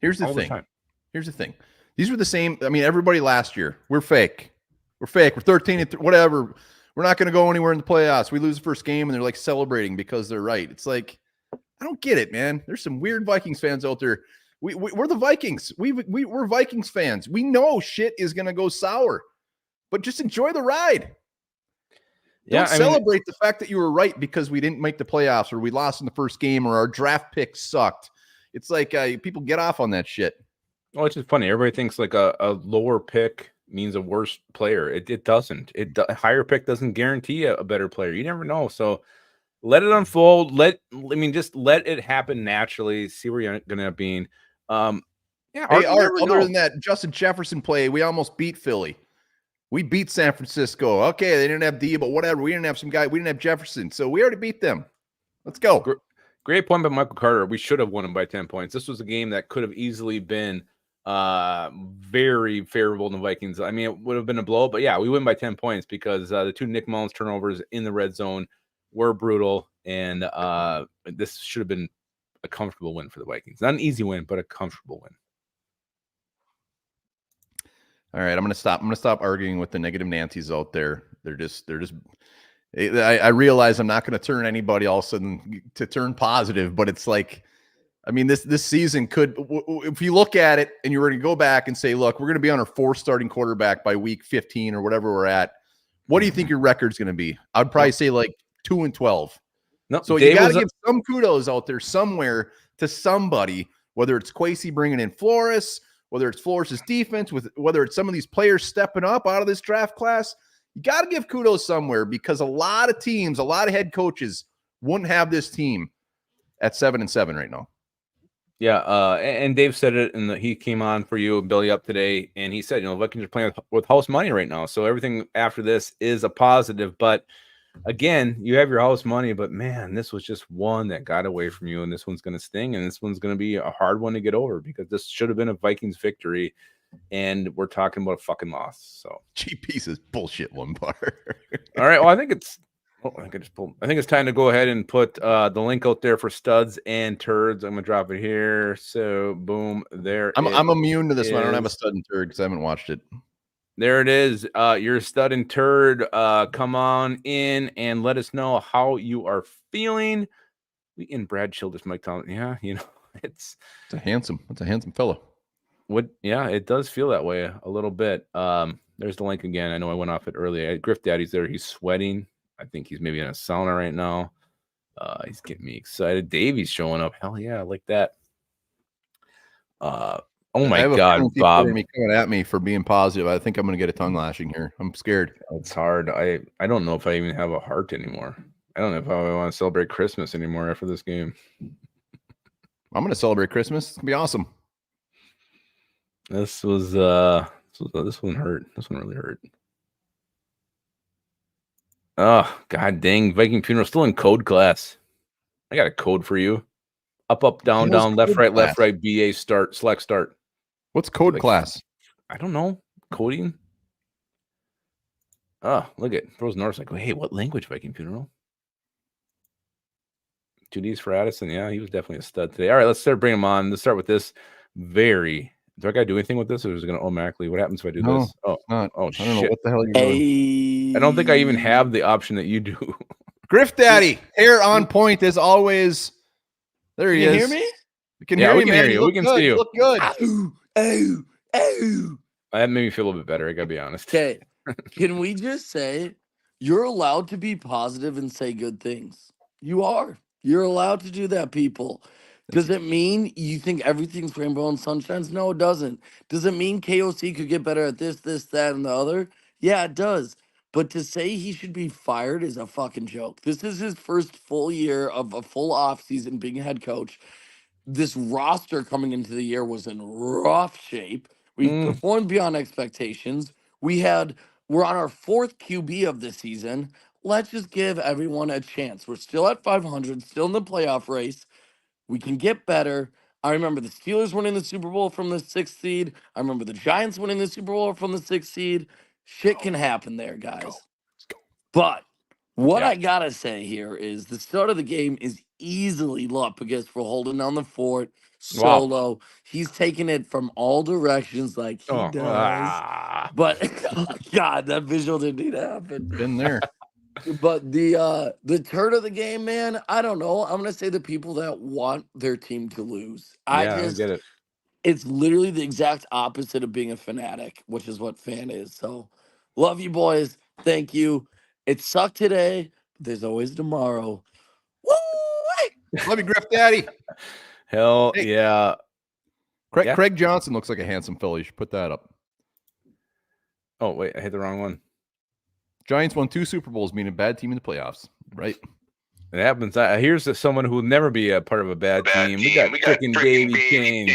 Here's the thing. These were the same. I mean, everybody last year, we're fake. We're 13 and whatever. We're not going to go anywhere in the playoffs. We lose the first game and they're like celebrating because they're right. It's like, I don't get it, man. There's some weird Vikings fans out there. We're the Vikings. We're Vikings fans. We know shit is going to go sour, but just enjoy the ride. Don't celebrate the fact that you were right because we didn't make the playoffs or we lost in the first game or our draft pick sucked. It's like people get off on that shit. Well, it's just funny. Everybody thinks like a lower pick means a worse player. It doesn't. A higher pick doesn't guarantee a better player. You never know. So let it unfold. Just let it happen naturally. See where you're going to end up being. Yeah. Hey, other than that Justin Jefferson play, we almost beat Philly. We beat San Francisco. Okay, they didn't have D, but whatever. We didn't have some guy. We didn't have Jefferson, so we already beat them. Let's go. Great point by Michael Carter. We should have won him by 10 points. This was a game that could have easily been very favorable to the Vikings. I mean, it would have been a blow, but yeah, we win by 10 points because the 2 Nick Mullins turnovers in the red zone were brutal, and this should have been a comfortable win for the Vikings. Not an easy win, but a comfortable win. All right, I'm gonna stop arguing with the negative Nancy's out there. They're just. I realize I'm not going to turn anybody all of a sudden to turn positive, but it's like, I mean, this season could, if you look at it and you were to go back and say, look, we're going to be on our 4th starting quarterback by week 15 or whatever we're at. What do you think your record's going to be? I'd probably say like 2-12. No, so you got to give some kudos out there somewhere to somebody, whether it's Kwesi bringing in Flores, whether it's Flores' defense, whether it's some of these players stepping up out of this draft class. You got to give kudos somewhere because a lot of teams, a lot of head coaches wouldn't have this team at 7-7 right now. Yeah, and Dave said it, and he came on for you and Billy up today, and he said, Vikings are playing with house money right now, so everything after this is a positive. But again, you have your house money, but man, this was just one that got away from you, and this one's going to sting, and this one's going to be a hard one to get over because this should have been a Vikings victory. And we're talking about a fucking loss. So GP's is bullshit one bar. All right. Well, I think it's time to go ahead and put the link out there for Studs and Turds. I'm gonna drop it here. So boom, there. I'm immune to this one. I don't have a Stud and Turd because I haven't watched it. There it is. Your Stud and Turd. Come on in and let us know how you are feeling. We in Brad Childress, Mike Thompson. Yeah, it's a handsome fellow. Yeah, it does feel that way a little bit. There's the link again. I know I went off it earlier. Griff Daddy's there. He's sweating. I think he's maybe in a sauna right now. He's getting me excited. Davey's showing up. Hell yeah, I like that. Oh I my have a God, feeling people Bob. are gonna be coming at me for being positive. I think I'm going to get a tongue lashing here. I'm scared. It's hard. I don't know if I even have a heart anymore. I don't know if I want to celebrate Christmas anymore after this game. I'm going to celebrate Christmas. It's going to be awesome. This one hurt. This one really hurt. Oh, God dang. Viking Funeral still in code class. I got a code for you. Up, down, down, left, right, BA, start, select, start. What's code class? I don't know. Coding? Oh, look at Frozen North's like, hey, what language, Viking Funeral? 2Ds for Addison. Yeah, he was definitely a stud today. All right, let's start bringing him on. Let's start with this. Do I got to do anything with this, or is it going to automatically? What happens if I do this? Oh, not. Oh, I don't know shit. what the hell you're doing. I don't think I even have the option that you do. Griff Daddy, hair on point as always. There he is. Can you hear me? We can hear you, man. We can see you. You look good. That made me feel a little bit better. I got to be honest. Okay. Can we just say you're allowed to be positive and say good things? You are. You're allowed to do that, people. Does it mean you think everything's rainbow and sunshines? No, it doesn't. Does it mean KOC could get better at this, that, and the other? Yeah, it does. But to say he should be fired is a fucking joke. This is his first full year of a full offseason being head coach. This roster coming into the year was in rough shape. We performed beyond expectations. We're on our fourth QB of the season. Let's just give everyone a chance. We're still at 500, still in the playoff race. We can get better. I remember the Steelers winning the Super Bowl from the 6th seed. I remember the Giants winning the Super Bowl from the 6th seed. Shit can happen there, guys. Let's go. But what I gotta say here is the start of the game is easily Lupagus for holding down the fort solo. Wow. He's taking it from all directions like he does. But oh God, that visual didn't need to happen. Been there. But the turn of the game, man, I don't know. I'm gonna say the people that want their team to lose. I get it. It's literally the exact opposite of being a fanatic, which is what fan is. So love you boys. Thank you. It sucked today, but there's always tomorrow. Woo! Love you, Griff Daddy. Hell yeah. Craig Johnson looks like a handsome fellow. You should put that up. Oh, wait, I hit the wrong one. Giants won 2 Super Bowls, meaning a bad team in the playoffs. Right. It happens. Here's someone who will never be a part of a bad team. We got freaking Davey James.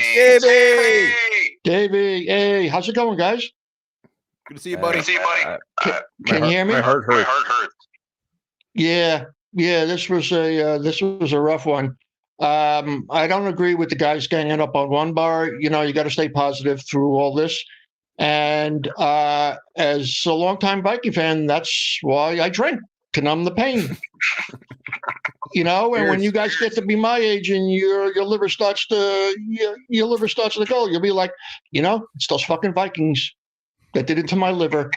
Davey, hey, how's it going, guys? Good to see you, buddy. Can you hear me? My heart hurts. Yeah, this was a rough one. I don't agree with the guys ganging up on Onebar. You know, you got to stay positive through all this. And as a longtime Viking fan, that's why I drink to numb the pain. You know, and when you guys get to be my age and your liver starts to go, you'll be like, you know, it's those fucking Vikings that did it to my liver.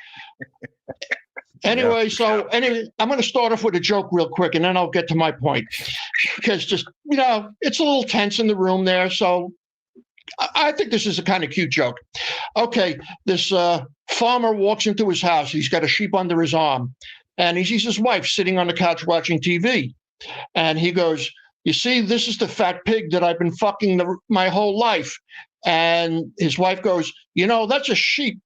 Anyway, I'm going to start off with a joke real quick, and then I'll get to my point. Because just, you know, it's a little tense in the room there, so I think this is a kind of cute joke. Okay, this farmer walks into his house. He's got a sheep under his arm, and he sees his wife sitting on the couch watching TV. And he goes, you see, this is the fat pig that I've been fucking my whole life. And his wife goes, you know, that's a sheep,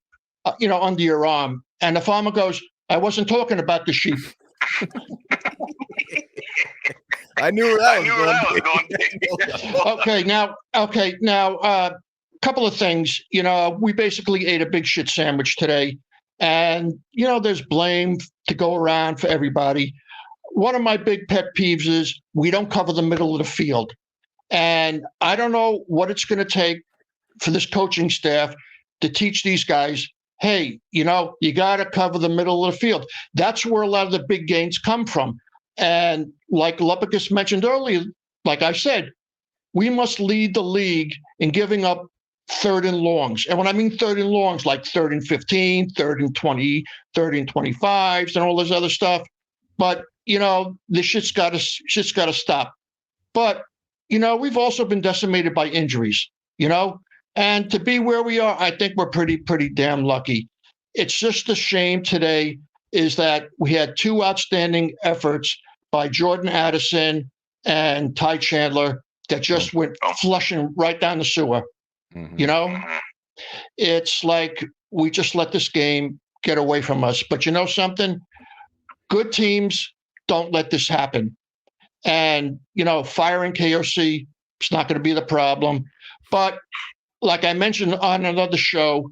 under your arm. And the farmer goes, I wasn't talking about the sheep. I knew where that was going. Okay, now, couple of things. You know, we basically ate a big shit sandwich today. And, you know, there's blame to go around for everybody. One of my big pet peeves is we don't cover the middle of the field. And I don't know what it's going to take for this coaching staff to teach these guys, hey, you know, you got to cover the middle of the field. That's where a lot of the big gains come from. And like Lupagus mentioned earlier, like I said, we must lead the league in giving up 3rd and longs. And when I mean 3rd and longs, like 3rd and 15, 3rd and 20, 3rd and 25s, and all this other stuff. But you know, this shit's got to stop. But, you know, we've also been decimated by injuries, you know, and to be where we are, I think we're pretty damn lucky. It's just a shame today is that we had 2 outstanding efforts by Jordan Addison and Ty Chandler that just went flushing right down the sewer. You know, it's like we just let this game get away from us. But you know something? Good teams don't let this happen. And, you know, firing KOC is not going to be the problem. But like I mentioned on another show,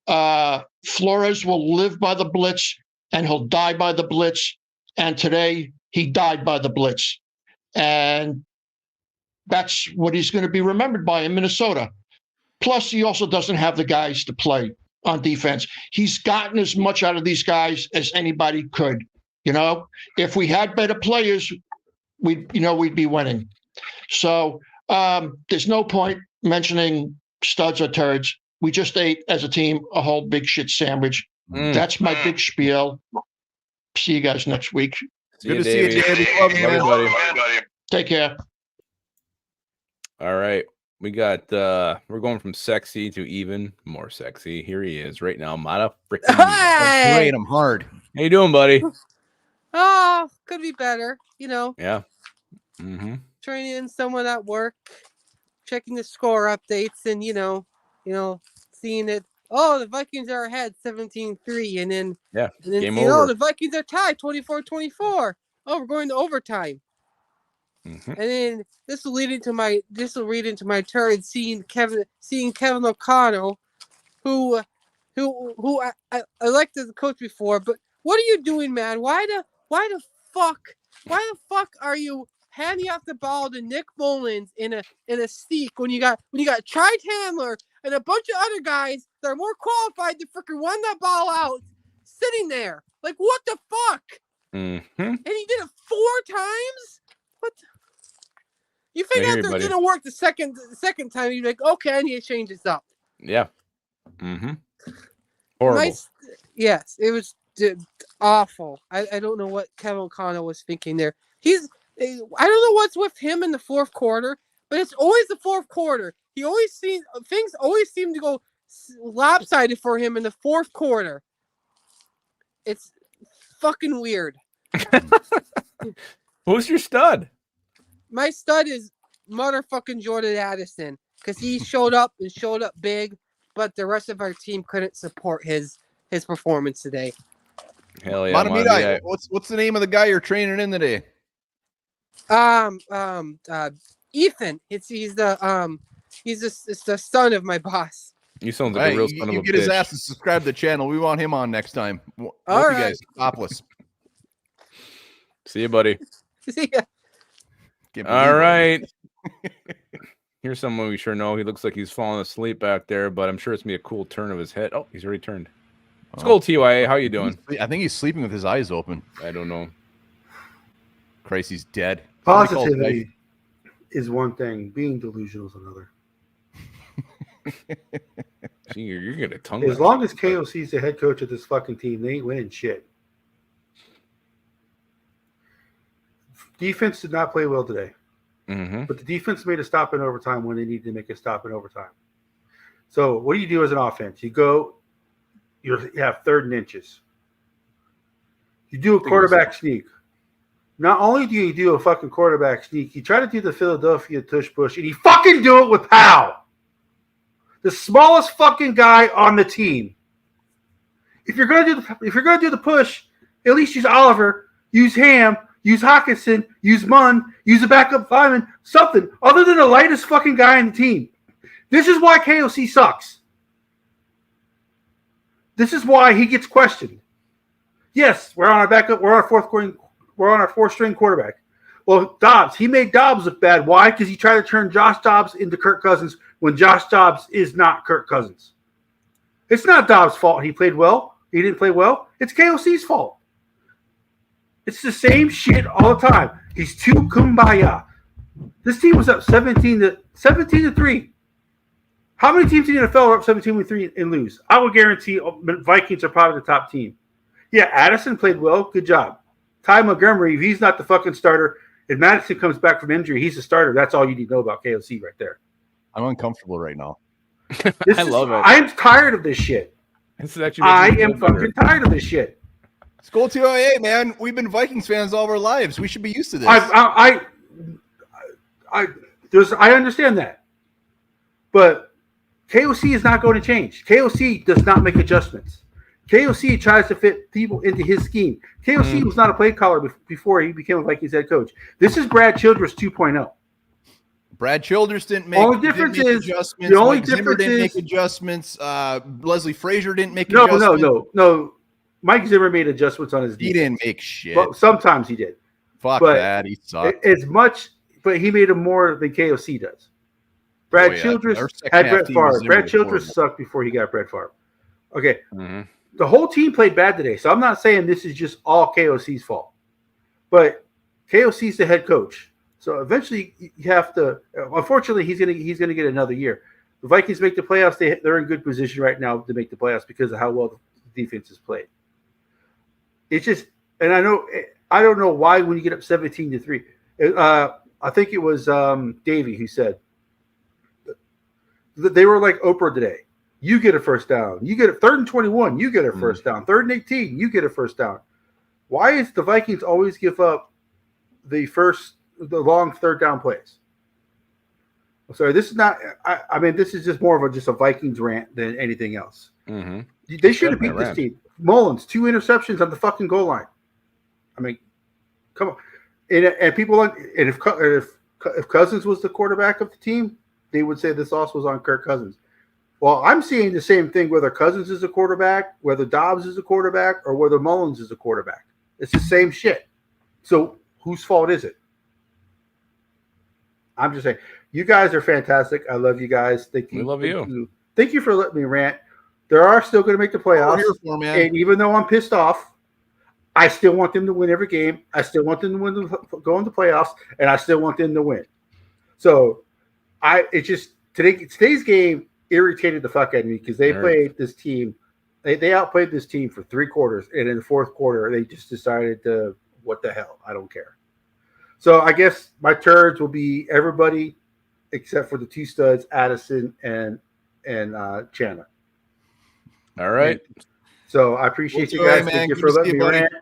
Flores will live by the blitz and he'll die by the blitz. And today he died by the blitz. And that's what he's going to be remembered by in Minnesota. Plus, he also doesn't have the guys to play on defense. He's gotten as much out of these guys as anybody could. You know, if we had better players, we'd be winning. So there's no point mentioning studs or turds. We just ate as a team a whole big shit sandwich. That's my big spiel. See you guys next week. Good to see you, Davey. Love you, everybody. Take care. All right. We got we're going from sexy to even more sexy. Here he is right now. Mata freaking Great, I'm hard. How you doing, buddy? Oh, could be better, you know. Yeah. Training someone at work, checking the score updates, and you know, seeing it. Oh, the Vikings are ahead 17-3, and then game seeing, over. oh, the Vikings are tied 24-24. Oh, we're going to overtime. And then this will read into my turn. Seeing Kevin O'Connell, who I liked as a coach before, but what are you doing, man? Why the fuck are you handing off the ball to Nick Mullins in a sneak when you got Ty Handler and a bunch of other guys that are more qualified to freaking run that ball out sitting there? Like, what the fuck? And he did it 4 times? What? You figure out that it didn't work the second time, you'd be like, okay, I need to change this up. Yeah. Horrible. Yes, it was awful. I don't know what Kevin O'Connell was thinking there. I don't know what's with him in the fourth quarter, but it's always the fourth quarter. Things always seem to go lopsided for him in the fourth quarter. It's fucking weird. Who's your stud? My stud is motherfucking Jordan Addison because he showed up big, but the rest of our team couldn't support his performance today. Hell yeah! Matamidi, what's the name of the guy you're training in today? Ethan. He's the son of my boss. You sound like a real son of a bitch. You get his ass to subscribe to the channel. We want him on next time. All right. You guys topless. See you, buddy. See ya. All right. Here's someone we sure know. He looks like he's falling asleep back there, but I'm sure it's gonna be a cool turn of his head. Oh, he's already turned. Let's go, TYA. How you doing? I think he's sleeping with his eyes open. I don't know. Christ, he's dead. Positivity is one thing. Being delusional is another. Gee, you're gonna tongue. As long as KOC is the head coach of this fucking team, they ain't winning shit. Defense did not play well today. But the defense made a stop in overtime when they needed to make a stop in overtime. So what do you do as an offense? You have 3rd and inches. You do a quarterback sneak. Not only do you do a fucking quarterback sneak, you try to do the Philadelphia tush push, and you fucking do it with Powell, the smallest fucking guy on the team. If you're gonna do the push, at least use Oliver, use Ham, use Hawkinson, use Munn, use a backup lineman, something other than the lightest fucking guy on the team. This is why KOC sucks. This is why he gets questioned. Yes, we're on our backup. We're on our 4th-string quarterback. Well, Dobbs, he made Dobbs look bad. Why? Because he tried to turn Josh Dobbs into Kirk Cousins when Josh Dobbs is not Kirk Cousins. It's not Dobbs' fault he played well. He didn't play well. It's KOC's fault. It's the same shit all the time. He's too kumbaya. This team was up 17-3. How many teams in the NFL are up 17-3 and lose? I would guarantee Vikings are probably the top team. Yeah, Addison played well. Good job. Ty Montgomery, if he's not the fucking starter, if Madison comes back from injury, he's the starter. That's all you need to know about KOC right there. I'm uncomfortable right now. I love it. I'm tired of this shit. I am fucking tired of this shit. Skull TOA, man. We've been Vikings fans all our lives. We should be used to this. I understand that, but KOC is not going to change. KOC does not make adjustments. KOC tries to fit people into his scheme. KOC was not a play caller before he became a Vikings head coach. This is Brad Childress 2.0. Brad Childress didn't make. Only difference is adjustments. the only Mike Zimmer difference didn't is make adjustments. Leslie Frazier didn't make adjustments. No. Mike Zimmer made adjustments on his defense. He didn't make shit. Well, sometimes he did. Fuck but that. He sucked. As much, but he made him more than KOC does. Brad Childress had Brett Favre. Brad Childress sucked before he got Brett Favre. Okay. The whole team played bad today, so I'm not saying this is just all KOC's fault. But KOC's the head coach. So eventually you have to. Unfortunately, he's gonna get another year. The Vikings make the playoffs. They're in good position right now to make the playoffs because of how well the defense is played. It's just, and I don't know why when you get up 17-3. I think it was Davey who said they were like Oprah today. You get a first down. You get a 3rd and 21. You get a first down. 3rd and 18. You get a first down. Why is the Vikings always give up the long 3rd down plays? I'm sorry, this is not. I mean, this is just more of just a Vikings rant than anything else. They should have beat this team. Mullins, 2 interceptions on the fucking goal line. I mean, come on. And people, and if Cousins was the quarterback of the team, they would say this also was on Kirk Cousins. Well, I'm seeing the same thing whether Cousins is a quarterback, whether Dobbs is a quarterback, or whether Mullins is a quarterback. It's the same shit. So whose fault is it? I'm just saying, you guys are fantastic. I love you guys. Thank you. We love you. Thank you for letting me rant. They are still going to make the playoffs. And even though I'm pissed off, I still want them to win every game. I still want them to go into playoffs, and I still want them to win. So today's game irritated the fuck out of me because they played this team. They outplayed this team for 3 quarters, and in the 4th quarter, they just decided to, what the hell? I don't care. So I guess my turds will be everybody except for the 2 studs, Addison and Chandler. All right. So I appreciate you guys. Thank you for letting me rant.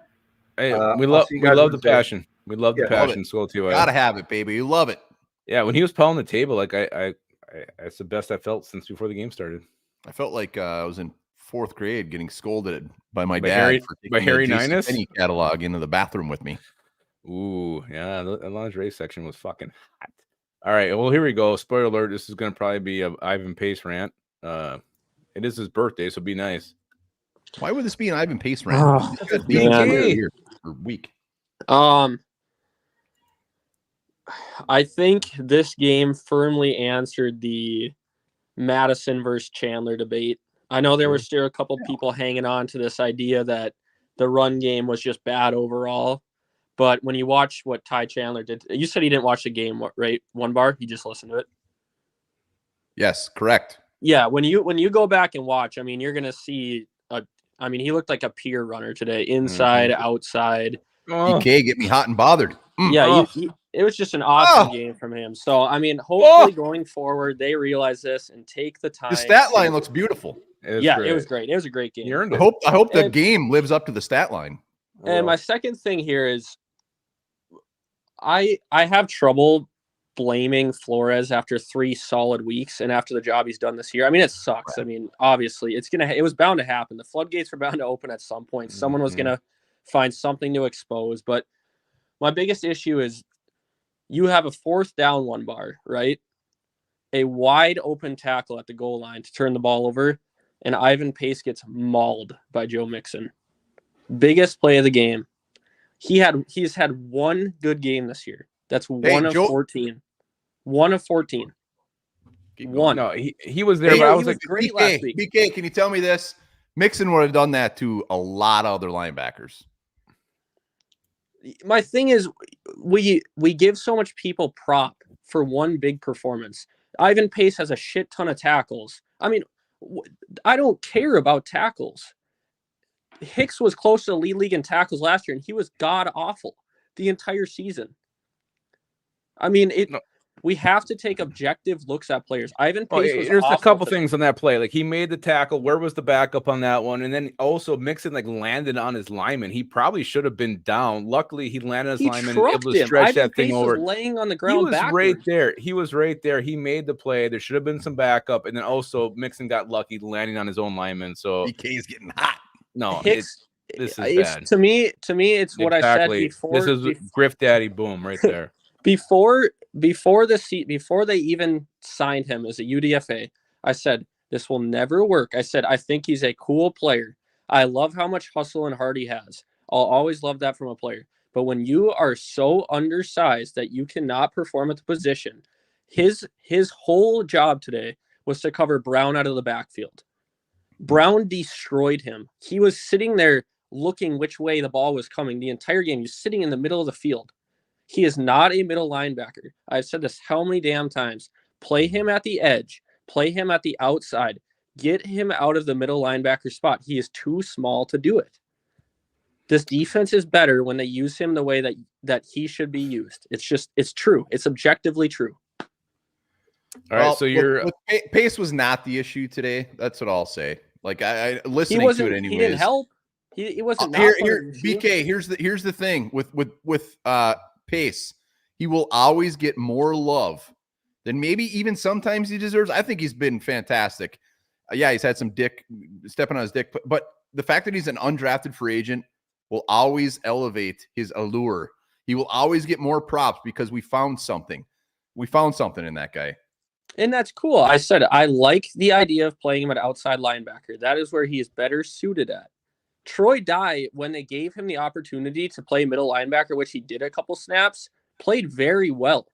Hey, we love the passion. We love the passion. So too. Gotta have it, baby. You love it. Yeah, when he was pounding the table, like it's the best I felt since before the game started. I felt like I was in 4th grade getting scolded by my dad for taking Harry the Ninus JCPenney catalog into the bathroom with me. Ooh, yeah, the lingerie section was fucking hot. All right, well, here we go. Spoiler alert, this is going to probably be a Ivan Pace rant. It is his birthday, so be nice. Why would this be an Ivan Pace rant? Week. I think this game firmly answered the Madison versus Chandler debate. I know there were still a couple people hanging on to this idea that the run game was just bad overall. But when you watch what Ty Chandler did, you said he didn't watch the game, right? Onebar, you just listened to it. Yes, correct. Yeah, when you go back and watch, I mean, you're gonna see he looked like a peer runner today, inside, outside. DK, get me hot and bothered. Yeah, it was just an awesome game from him. So, I mean, hopefully going forward, they realize this and take the time. The stat line looks beautiful. It was great. It was a great game. I hope the game lives up to the stat line. And my second thing here is I have trouble blaming Flores after 3 solid weeks and after the job he's done this year. I mean, it sucks. Right. I mean, obviously it was bound to happen. The floodgates were bound to open at some point. Someone was going to find something to expose. But my biggest issue is you have a 4th down Onebar, right? A wide open tackle at the goal line to turn the ball over. And Ivan Pace gets mauled by Joe Mixon. Biggest play of the game. He's had 1 good game this year. That's 1 of 14. 1 of 14. 1. No, he was there. But I was like, great last week. BK, can you tell me this? Mixon would have done that to a lot of other linebackers. My thing is, we give so much people prop for 1 big performance. Ivan Pace has a shit ton of tackles. I mean, I don't care about tackles. Hicks was close to the lead in tackles last year, and he was god awful the entire season. I mean, We have to take objective looks at players. Ivan Pace was there's a awful couple today. things on that play. Like he made the tackle. Where was the backup on that one? And then also Mixon like landed on his lineman. He probably should have been down. Luckily, he landed on his He lineman and able trucked to him. stretch Ivan that thing Pace over. was laying on the He ground was right backwards. there. He was right there. He made the play. There should have been some backup. And then also Mixon got lucky landing on his own lineman. So BK is getting hot. no, Hicks, this is it's bad. to me, it's what I said before. This is Griff Daddy boom right there. Before they even signed him as a UDFA, I said this will never work. I said I think he's a cool player. I love how much hustle and heart he has. I'll always love that from a player. But when you are so undersized that you cannot perform at the position, his whole job today was to cover Brown out of the backfield. Brown destroyed him. He was sitting there looking which way the ball was coming the entire game. He's sitting in the middle of the field. He is not a middle linebacker. I've said this how many damn times. Play him at the edge. Play him at the outside. Get him out of the middle linebacker spot. He is too small to do it. This defense is better when they use him the way that he should be used. It's true. It's objectively true. All right, so you're Pace was not the issue today. That's what I'll say. Like I listening to it anyways. He didn't help. He wasn't. Here, BK. Here's the thing with Pace. He will always get more love than maybe even sometimes he deserves. I think he's been fantastic. Yeah, he's had some dick stepping on his dick, but the fact that he's an undrafted free agent will always elevate his allure. He will always get more props because we found something. We found something in that guy. And that's cool. I said I like the idea of playing him at outside linebacker. That is where he is better suited at. Troy Dye, when they gave him the opportunity to play middle linebacker, which he did a couple snaps, played very well.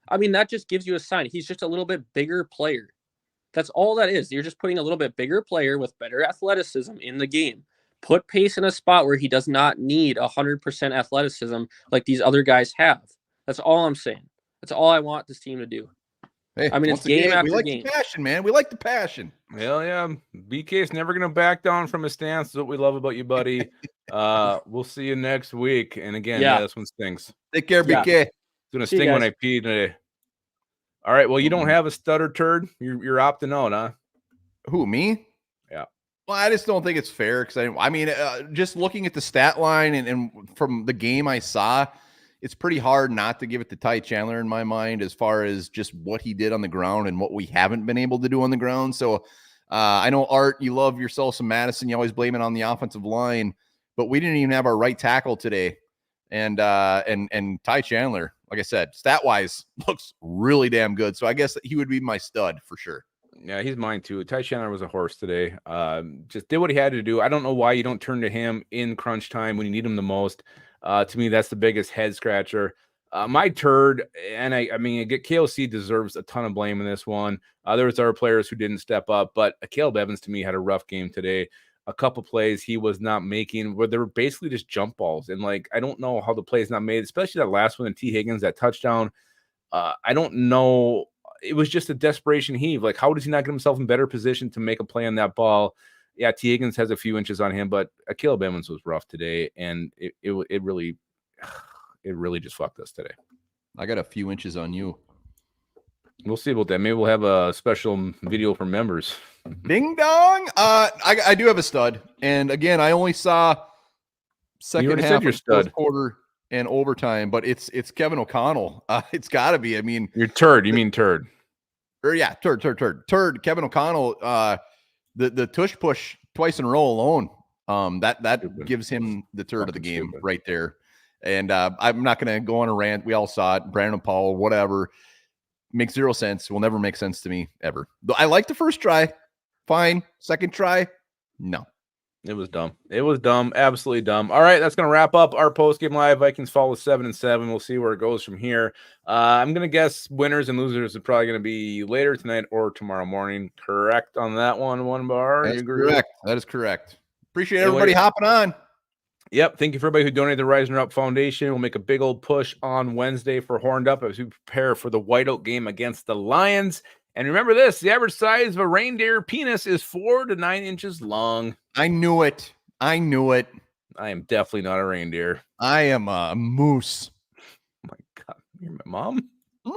I mean, that just gives you a sign. He's just a little bit bigger player. That's all that is. You're just putting a little bit bigger player with better athleticism in the game. Put Pace in a spot where he does not need 100% athleticism like these other guys have. That's all I'm saying. That's all I want this team to do. Hey, I mean, it's game after we like game. The passion, man. We like the passion. Hell yeah. BK's never going to back down from his stance. That's what we love about you, buddy. We'll see you next week. And again, yeah this one stinks. Take care, BK. It's going to sting when I pee today. All right. Well, you don't have a stutter turd. You're opting out, huh? Who, me? Yeah. Well, I just don't think it's fair because I mean, just looking at the stat line and from the game I saw, it's pretty hard not to give it to Ty Chandler in my mind as far as just what he did on the ground and what we haven't been able to do on the ground. So I know, Art, you love yourself some Madison. You always blame it on the offensive line, but we didn't even have our right tackle today. And Ty Chandler, like I said, stat-wise, looks really damn good. So I guess he would be my stud for sure. Yeah, he's mine too. Ty Chandler was a horse today. Just did what he had to do. I don't know why you don't turn to him in crunch time when you need him the most. To me, that's the biggest head scratcher. My turd, and I mean, KOC deserves a ton of blame in this one. There was other players who didn't step up, but Caleb Evans to me had a rough game today. A couple plays he was not making where they were basically just jump balls, and like I don't know how the play is not made, especially that last one in T. Higgins, that touchdown. I don't know. It was just a desperation heave. Like, how does he not get himself in better position to make a play on that ball? Yeah, T. Higgins has a few inches on him, but Caleb Evans was rough today, and it really just fucked us today. I got a few inches on you. We'll see about that. Maybe we'll have a special video for members. Ding dong. I do have a stud, and again, I only saw second half of fourth quarter and overtime, but it's Kevin O'Connell. It's got to be. I mean, your turd. You mean turd? Or yeah, turd. Kevin O'Connell. The tush push twice in a row alone. That gives him the turd of the game right there. And I'm not going to go on a rant. We all saw it. Brandon Powell, whatever. Makes zero sense. Will never make sense to me ever. I like the first try. Fine. Second try. No. It was dumb. It was dumb. Absolutely dumb. All right. That's going to wrap up our post-game live. Vikings fall with 7-7. We'll see where it goes from here. I'm going to guess winners and losers are probably going to be later tonight or tomorrow morning. Correct on that one, Onebar? That's correct. That is correct. Appreciate everybody hopping on. Yep. Thank you for everybody who donated to the Rising Up Foundation. We'll make a big old push on Wednesday for Horned Up as we prepare for the Whiteout game against the Lions. And remember this, the average size of a reindeer penis is 4 to 9 inches long. I knew it. I am definitely not a reindeer. I am a moose. Oh my God. You're my mom?